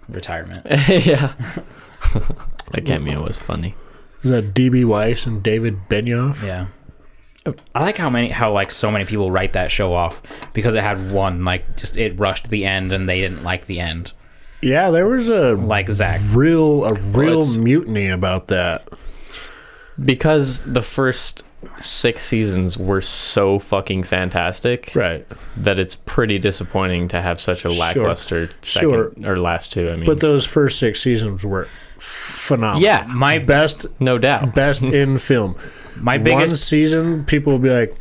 retirement. Yeah. That cameo was funny. Is that DB Weiss and David Benioff? Yeah. I like how like so many people write that show off because it had one, like, just it rushed the end and they didn't like the end. Yeah, there was a Like Zach. real it's- mutiny about that. Because the first 6 seasons were so fucking fantastic Right. that it's pretty disappointing to have such a lackluster second or last 2. I mean, But those first 6 seasons were phenomenal. yeah, My Best no doubt. best in film. my One biggest season, people will be like,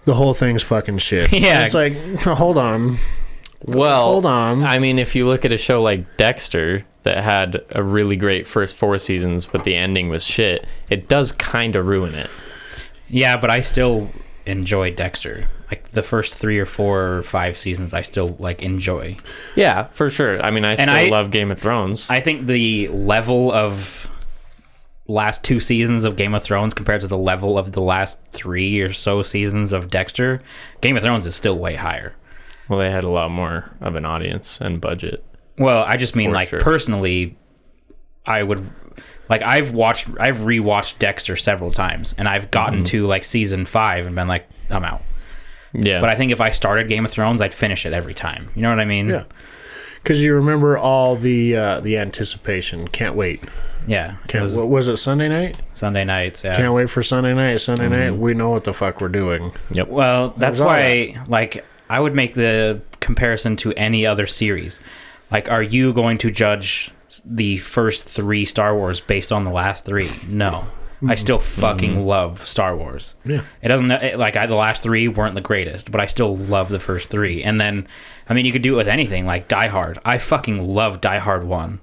the whole thing's fucking shit. Yeah. It's like, hold on. Well, Hold on. I mean, if you look at a show like Dexter that had a really great first 4 seasons, but the ending was shit, it does kind of ruin it. yeah, but I still enjoy Dexter. Like the first 3 or 4 or 5 seasons, I still like enjoy. Yeah, for sure. I mean, I still I- love Game of Thrones. I think the level of last 2 seasons of Game of Thrones compared to the level of the last 3 or so seasons of Dexter, Game of Thrones is still way higher. Well, they had a lot more of an audience and budget. Well, I just mean For like sure. personally, would like I've rewatched Dexter several times, and I've gotten to like season 5 and been like, I'm out. Yeah. But I think if I started Game of Thrones, I'd finish it every time. You know what I mean? Yeah. Because you remember all the anticipation. Can't wait. Yeah. What was it, Sunday night? Sunday nights, yeah. Can't wait for Sunday night. Sunday night, we know what the fuck we're doing. Yep. Well, that's why, like, I would make the comparison to any other series. Like, are you going to judge the first 3 Star Wars based on the last 3? No. I still fucking love Star Wars. Yeah. It doesn't, the last 3 weren't the greatest, but I still love the first 3. And then, I mean, you could do it with anything, like Die Hard. I fucking love Die Hard 1.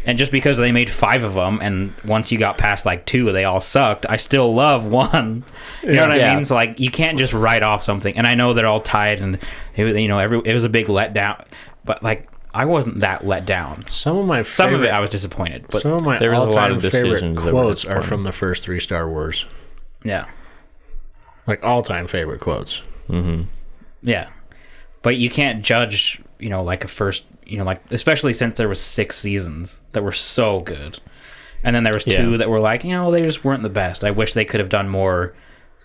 And just because they made 5 of them, and once you got past like 2, they all sucked, I still love 1. You know what I mean? So like, you can't just write off something. And I know they're all tied, and it was a big letdown. But like, I wasn't that let down. Some of it I was disappointed. But some of my there was a lot all-time of favorite decisions that were quotes are disappointing. from the first 3 Star Wars. yeah, Like all-time favorite quotes. yeah. But you can't judge, like a first, like especially since there was 6 seasons that were so good, and then there was 2 that were like, they just weren't the best. I wish they could have done more.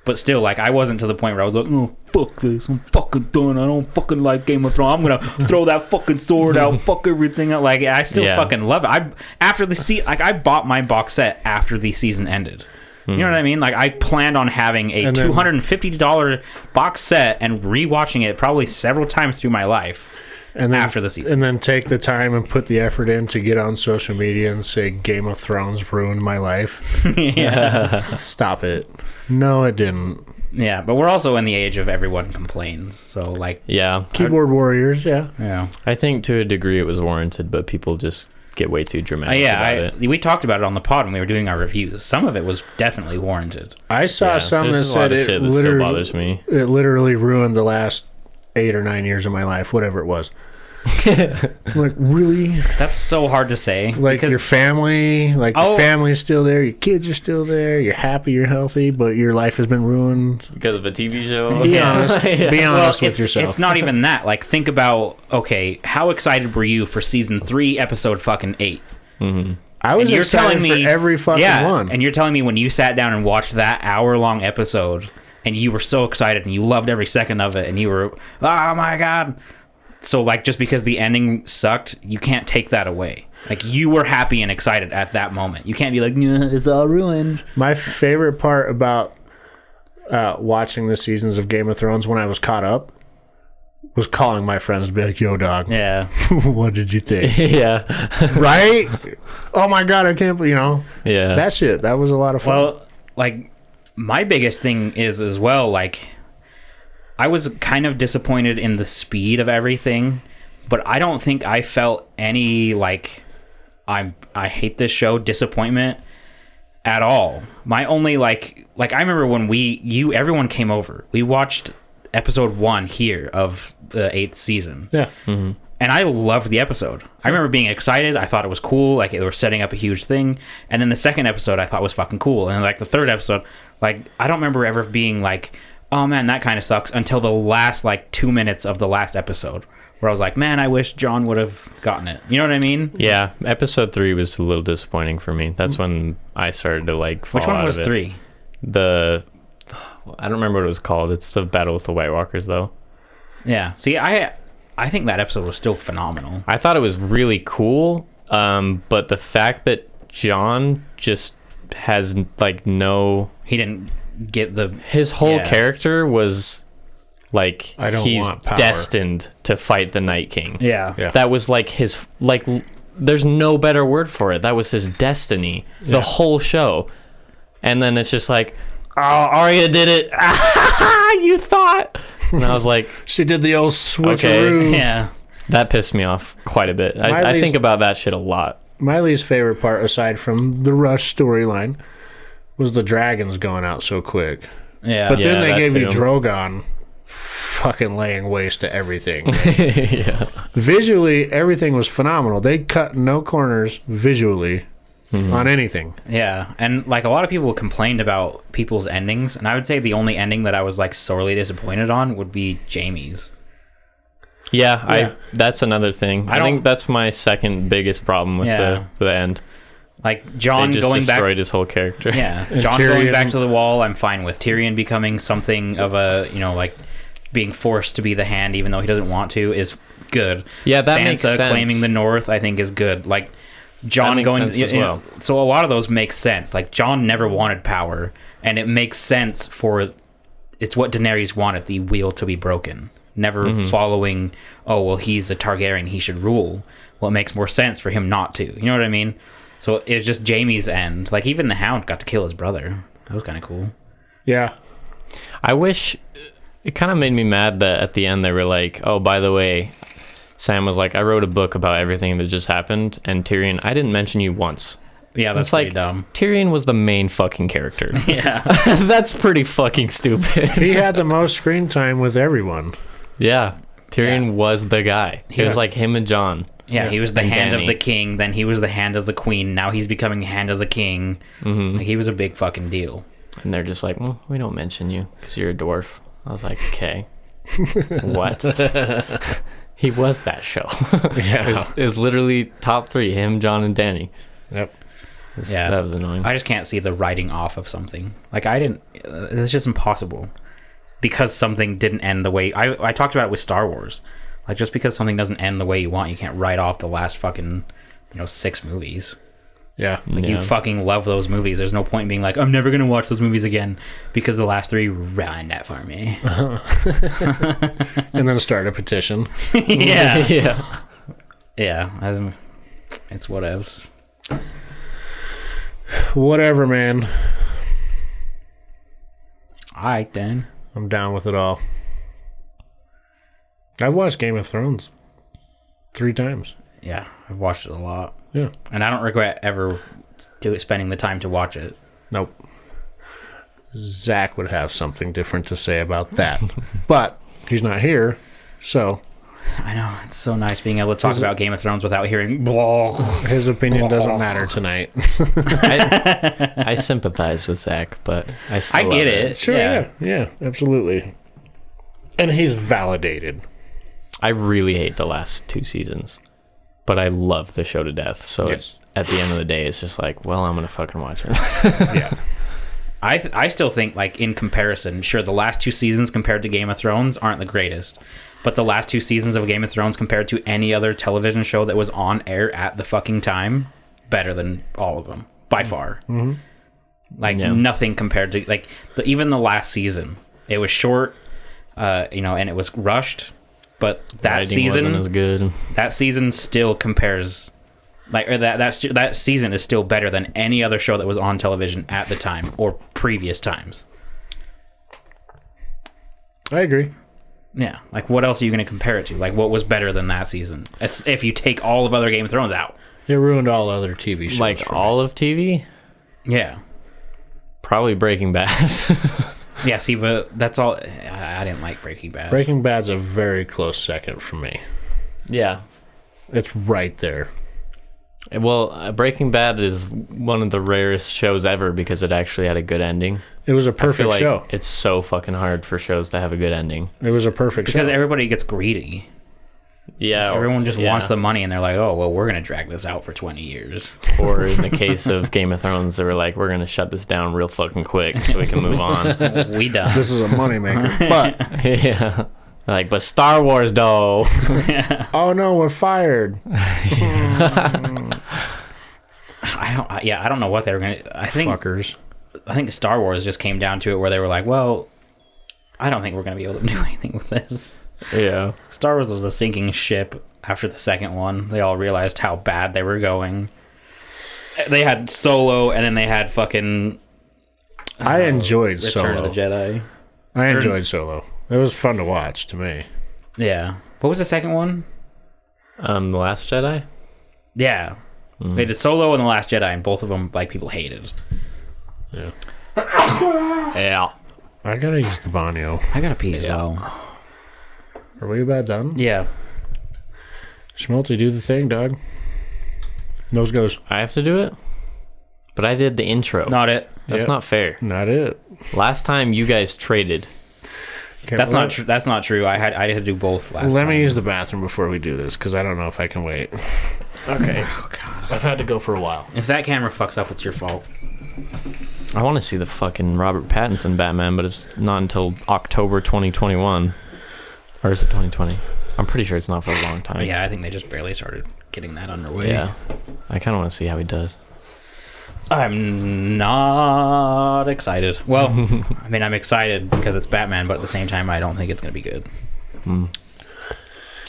But still, like, I wasn't to the point where I was like, oh, fuck this. I'm fucking done. I don't fucking like Game of Thrones. I'm going to throw that fucking sword out, fuck everything out. Like, I still fucking love it. I bought my box set after the season ended. You know what I mean? Like, I planned on having a $250 box set and rewatching it probably several times through my life. And then, after the season. And then take the time and put the effort in to get on social media and say Game of Thrones ruined my life. Stop it. No, it didn't. Yeah, but we're also in the age of everyone complains. So, like... Yeah. Keyboard warriors, yeah. Yeah. I think to a degree it was warranted, but people just get way too dramatic about it. We talked about it on the pod when we were doing our reviews. Some of it was definitely warranted. I saw some that said it still bothers me. It literally ruined the last 8 or 9 years of my life, whatever it was. Like, really? That's so hard to say. Like, your family, your family's still there, your kids are still there, you're happy, you're healthy, but your life has been ruined. Because of a TV show? Be honest. Be honest with yourself. It's not even that. Like, think about, okay, how excited were you for season 3, episode fucking 8? Mm-hmm. I was excited for every fucking one. And you're telling me when you sat down and watched that hour-long episode, and you were so excited, and you loved every second of it, and you were, oh my God. So, like, just because the ending sucked, you can't take that away. Like, you were happy and excited at that moment. You can't be like, it's all ruined. My favorite part about watching the seasons of Game of Thrones when I was caught up was calling my friends and be like, yo, dog. Yeah. What did you think? Yeah. Right? Oh, my God, I can't believe, Yeah. That shit. That was a lot of fun. Well, like, my biggest thing is as well, like, I was kind of disappointed in the speed of everything, but I don't think I felt any, like, I hate this show disappointment at all. My only, like I remember when everyone came over. We watched episode 1 here of the 8th season. Yeah. Mm-hmm. And I loved the episode. I remember being excited. I thought it was cool. Like, they were setting up a huge thing. And then the second episode I thought was fucking cool. And, like, the third episode, like, I don't remember ever being like, oh man, that kind of sucks, until the last, like, 2 minutes of the last episode, where I was like, man, I wish John would have gotten it. You know what I mean? Yeah. Episode 3 was a little disappointing for me. That's when I started to, like, fall Which one out was of it. 3? I don't remember what it was called. It's the Battle with the White Walkers, though. Yeah. See, I think that episode was still phenomenal. I thought it was really cool, but the fact that John just has, like, He didn't get his whole character was like, he's want power. destined to fight the Night King. Yeah. That was like his, like, there's no better word for it. That was his destiny, the whole show. And then it's just like, oh, Arya did it. You thought. And I was like, she did the old switcheroo. Okay. Yeah. That pissed me off quite a bit. I think about that shit a lot. My least favorite part, aside from the Rush storyline, was the dragons going out so quick. Yeah. But then they gave too. you Drogon fucking laying waste to everything. Yeah. Visually, everything was phenomenal. They cut no corners visually on anything. Yeah. And, like, a lot of people complained about people's endings, and I would say the only ending that I was, like, sorely disappointed on would be Jaime's. Yeah, that's another thing. I think that's my second biggest problem with the end. Like John They just going back. destroyed his whole character. Yeah, And John going Tyrion- back to the wall, I'm fine with. Tyrion becoming something of a, like being forced to be the Hand, even though he doesn't want to, is good. Yeah, that Sansa makes sense. claiming the North, I think, is good. Like John makes going sense as well. So a lot of those make sense. Like John never wanted power, and it makes sense for it's what Daenerys wanted, the wheel to be broken. Never following, oh well, he's a Targaryen, he should rule. Well, it makes more sense for him not to. You know what I mean? So it's just Jaime's end. Like even the Hound got to kill his brother. That was kind of cool. Yeah. I wish it kind of made me mad that at the end they were like, oh, by the way, Sam was like, I wrote a book about everything that just happened, and Tyrion, I didn't mention you once. Yeah, that's It's like pretty dumb. Tyrion was the main fucking character. Yeah. That's pretty fucking stupid. He had the most screen time with everyone. Yeah, Tyrion was the guy. He was like him and John. Yeah, he was the And Hand Dany. of the King, then he was the Hand of the Queen, now he's becoming Hand of the King. Like, he was a big fucking deal. And they're just like, well, we don't mention you because you're a dwarf. I was like, okay. What? He was that show. Yeah. It's literally top 3, him, John, and Dany. Yep. Yeah. That was annoying. I just can't see the writing off of something. Like, it's just impossible. Because something didn't end the way... I talked about it with Star Wars. Like, just because something doesn't end the way you want, you can't write off the last fucking, 6 movies. Yeah. Like, you fucking love those movies. There's no point in being like, I'm never going to watch those movies again because the last 3 ruined that for me. And then start a petition. Yeah. Yeah. Yeah. It's whatevs. Whatever, man. All right, then. I'm down with it all. I've watched Game of Thrones 3 times. Yeah, I've watched it a lot. Yeah. And I don't regret ever spending the time to watch it. Nope. Zach would have something different to say about that. But he's not here, so I know. It's so nice being able to talk about Game of Thrones without hearing blah. his opinion doesn't matter tonight. I sympathize with Zach, but I still I get love it. Sure, yeah, absolutely. And he's validated. I really hate the last 2 seasons, but I love the show to death. So Yes. at the end of the day, it's just like, well, I'm gonna fucking watch it. Yeah. I still think, like, in comparison, sure, the last 2 seasons compared to Game of Thrones aren't the greatest, but the last 2 seasons of Game of Thrones compared to any other television show that was on air at the fucking time, better than all of them by far. Mm-hmm. Like, nothing compared to, like, even the last season. It was short, and it was rushed, but that Writing season wasn't as good. that season still compares, like, or that season is still better than any other show that was on television at the time or previous times. I agree. Yeah, like, what else are you going to compare it to? Like, what was better than that season? If you take all of other Game of Thrones out. It ruined all other TV shows. Like for all of TV, Yeah. probably Breaking Bad. Yeah, see, but that's all. I didn't like Breaking Bad. Breaking Bad's a very close second for me. Yeah. It's right there. Well, Breaking Bad is one of the rarest shows ever because it actually had a good ending. It was a I feel perfect like show. it's so fucking hard for shows to have a good ending. It was a perfect Because show. everybody gets greedy. Yeah. Everyone just wants the money, and they're like, oh, well, we're going to drag this out for 20 years. Or in the case of Game of Thrones, they were like, we're going to shut this down real fucking quick so we can move on. We done. This is a moneymaker. But, Yeah. Like, but Star Wars, though. oh no, we're fired. I don't know what they were going to... I think Star Wars just came down to it where they were like, well, I don't think we're going to be able to do anything with this. Yeah. Star Wars was a sinking ship after the second one. They all realized how bad they were going. They had Solo, and then they had fucking I enjoyed Return Solo. of the Jedi. I enjoyed Solo. It was fun to watch to me. Yeah. What was the second one? The Last Jedi? Yeah. They did Solo and The Last Jedi, and both of them, like, people hated. Yeah. Yeah. I gotta use the Banyo. I gotta pee as well. Are we about done? Yeah. Schmalti, do the thing, dog. Nose goes. I have to do it? But I did the intro. Not it. That's Yep. not fair. Not it. Last time you guys traded. Okay, That's not true. That's not true. I had to do both last Let time. me use the bathroom before we do this, because I don't know if I can wait. Okay. Oh God. I've had to go for a while. If that camera fucks up, it's your fault. I want to see the fucking Robert Pattinson Batman, but it's not until October 2021. Or is it 2020? I'm pretty sure it's not for a long time. Yeah, I think they just barely started getting that underway. Yeah. I kind of want to see how he does. I'm not excited. Well, I mean, I'm excited because it's Batman, but at the same time, I don't think it's going to be good.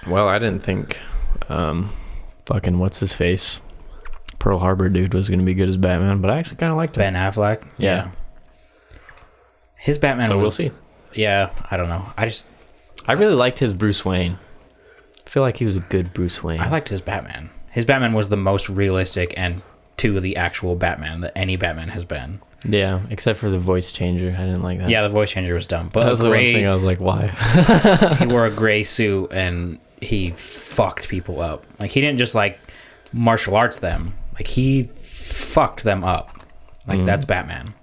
Well, I didn't think fucking what's his face Pearl Harbor dude was going to be good as Batman, but I actually kind of liked him. Ben Affleck? Yeah. His Batman So was... we'll see. Yeah, I don't know. I really liked his Bruce Wayne. I feel like he was a good Bruce Wayne. I liked his Batman. His Batman was the most realistic and to the actual Batman that any Batman has been. Yeah, except for the voice changer. I didn't like that. Yeah, the voice changer was dumb. But that was the one thing I was like, why? He wore a gray suit and he fucked people up. Like, he didn't just, like, martial arts them. Like, he fucked them up. Like, that's Batman.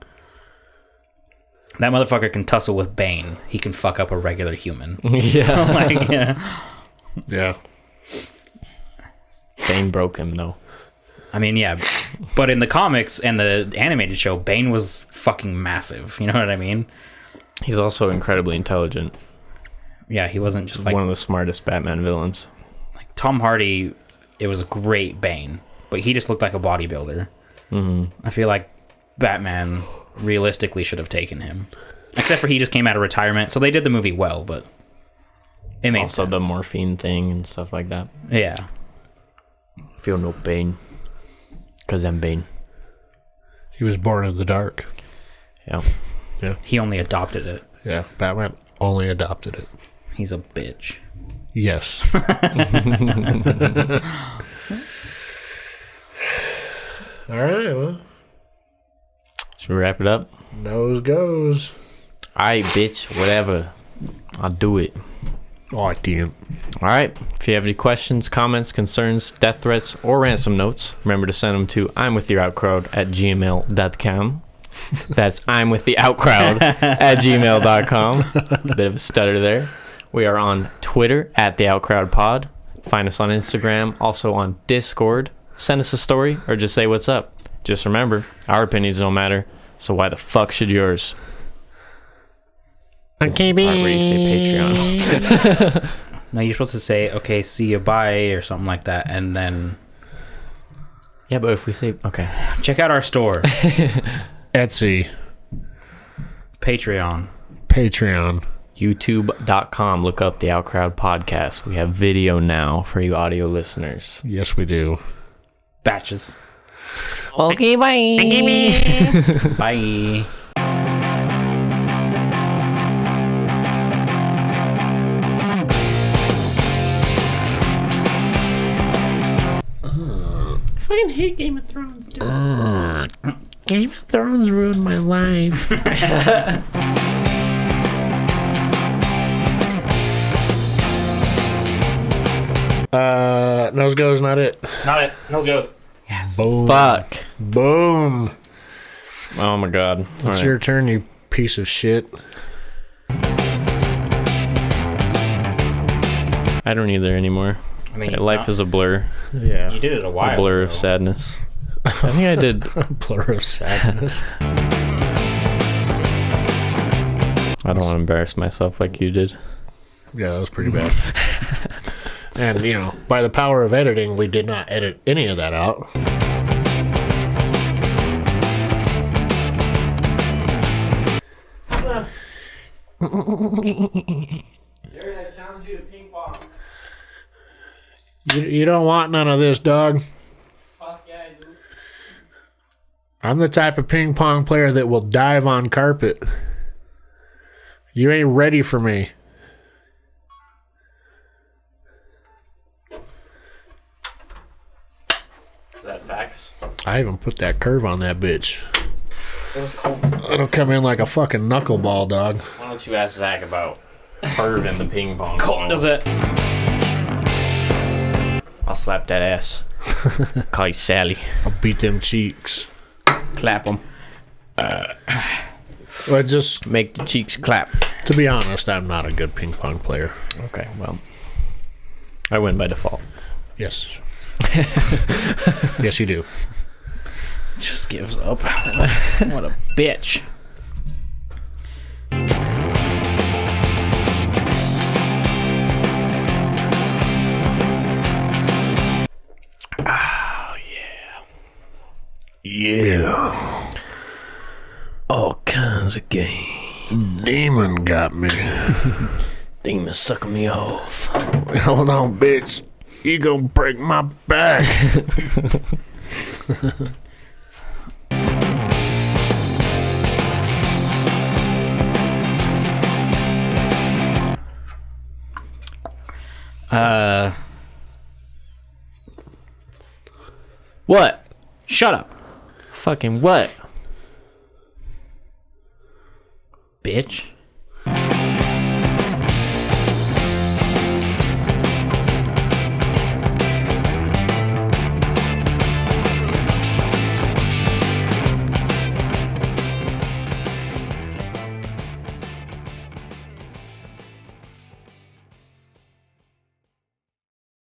That motherfucker can tussle with Bane. He can fuck up a regular human. Yeah. Like, Yeah. Bane broke him, though. I mean, yeah. But in the comics and the animated show, Bane was fucking massive. You know what I mean? He's also incredibly intelligent. Yeah, he wasn't just like... one of the smartest Batman villains. Like, Tom Hardy, it was a great Bane. But he just looked like a bodybuilder. Mm-hmm. I feel like Batman realistically should have taken him. Except for he just came out of retirement. So they did the movie well, but it made also sense. the morphine thing and stuff like that. Yeah. Feel no pain. Because I'm Bane. He was born in the dark. Yeah. Yeah. He only adopted it. Yeah. Batman only adopted it. He's a bitch. Yes. All right. Well, Should we wrap it up? nose goes. Alright, bitch. Whatever. I'll do it. Oh, I didn't. Alright. If you have any questions, comments, concerns, death threats, or ransom notes, remember to send them to imwiththeoutcrowd@gmail.com. That's imwiththeoutcrowd@gmail.com. Bit of a stutter there. We are on Twitter @theoutcrowdpod. Find us on Instagram, also on Discord. Send us a story or just say what's up. Just remember, our opinions don't matter, so why the fuck should yours? Okay, Part where you say Patreon. No, you're supposed to say, okay, see you, bye, or something like that, and then Yeah, but if we say, okay. check out our store. Etsy, Patreon. Patreon, YouTube.com. Look up the Outcrowd Podcast. We have video now for you audio listeners. yes, we do. Batches. Okay, bye. Bye. I fucking hate Game of Thrones. Game of Thrones ruined my life. Nose goes, not it. Not it. Nose goes. Yes. Boom. Fuck. Boom. Oh my god. It's All right. your turn, you piece of shit. I don't either anymore. I mean, Life is a blur. Yeah. You did it a while A blur ago. of sadness. I think I did. Blur of sadness. I don't want to embarrass myself like you did. Yeah, that was pretty bad. And, you know, by the power of editing, we did not edit any of that out. I challenge you to ping pong. You don't want none of this, dog. Fuck yeah, I do. I'm the type of ping pong player that will dive on carpet. You ain't ready for me. Is that facts? I even put that curve on that bitch. It'll come in like a fucking knuckleball, dog. Why don't you ask Zach about curving the ping pong Colton does it. I'll slap that ass. Call you Sally. I'll beat them cheeks. Clap them. But just Make the cheeks clap. to be honest, I'm not a good ping pong player. Okay, well. I win by default. Yes. Yes, you do. Just gives up. What a bitch. Yeah. All kinds of game. Demon got me. Demons sucking me off. Hold on, bitch. You gonna break my back. What? Shut up, Fucking what? bitch.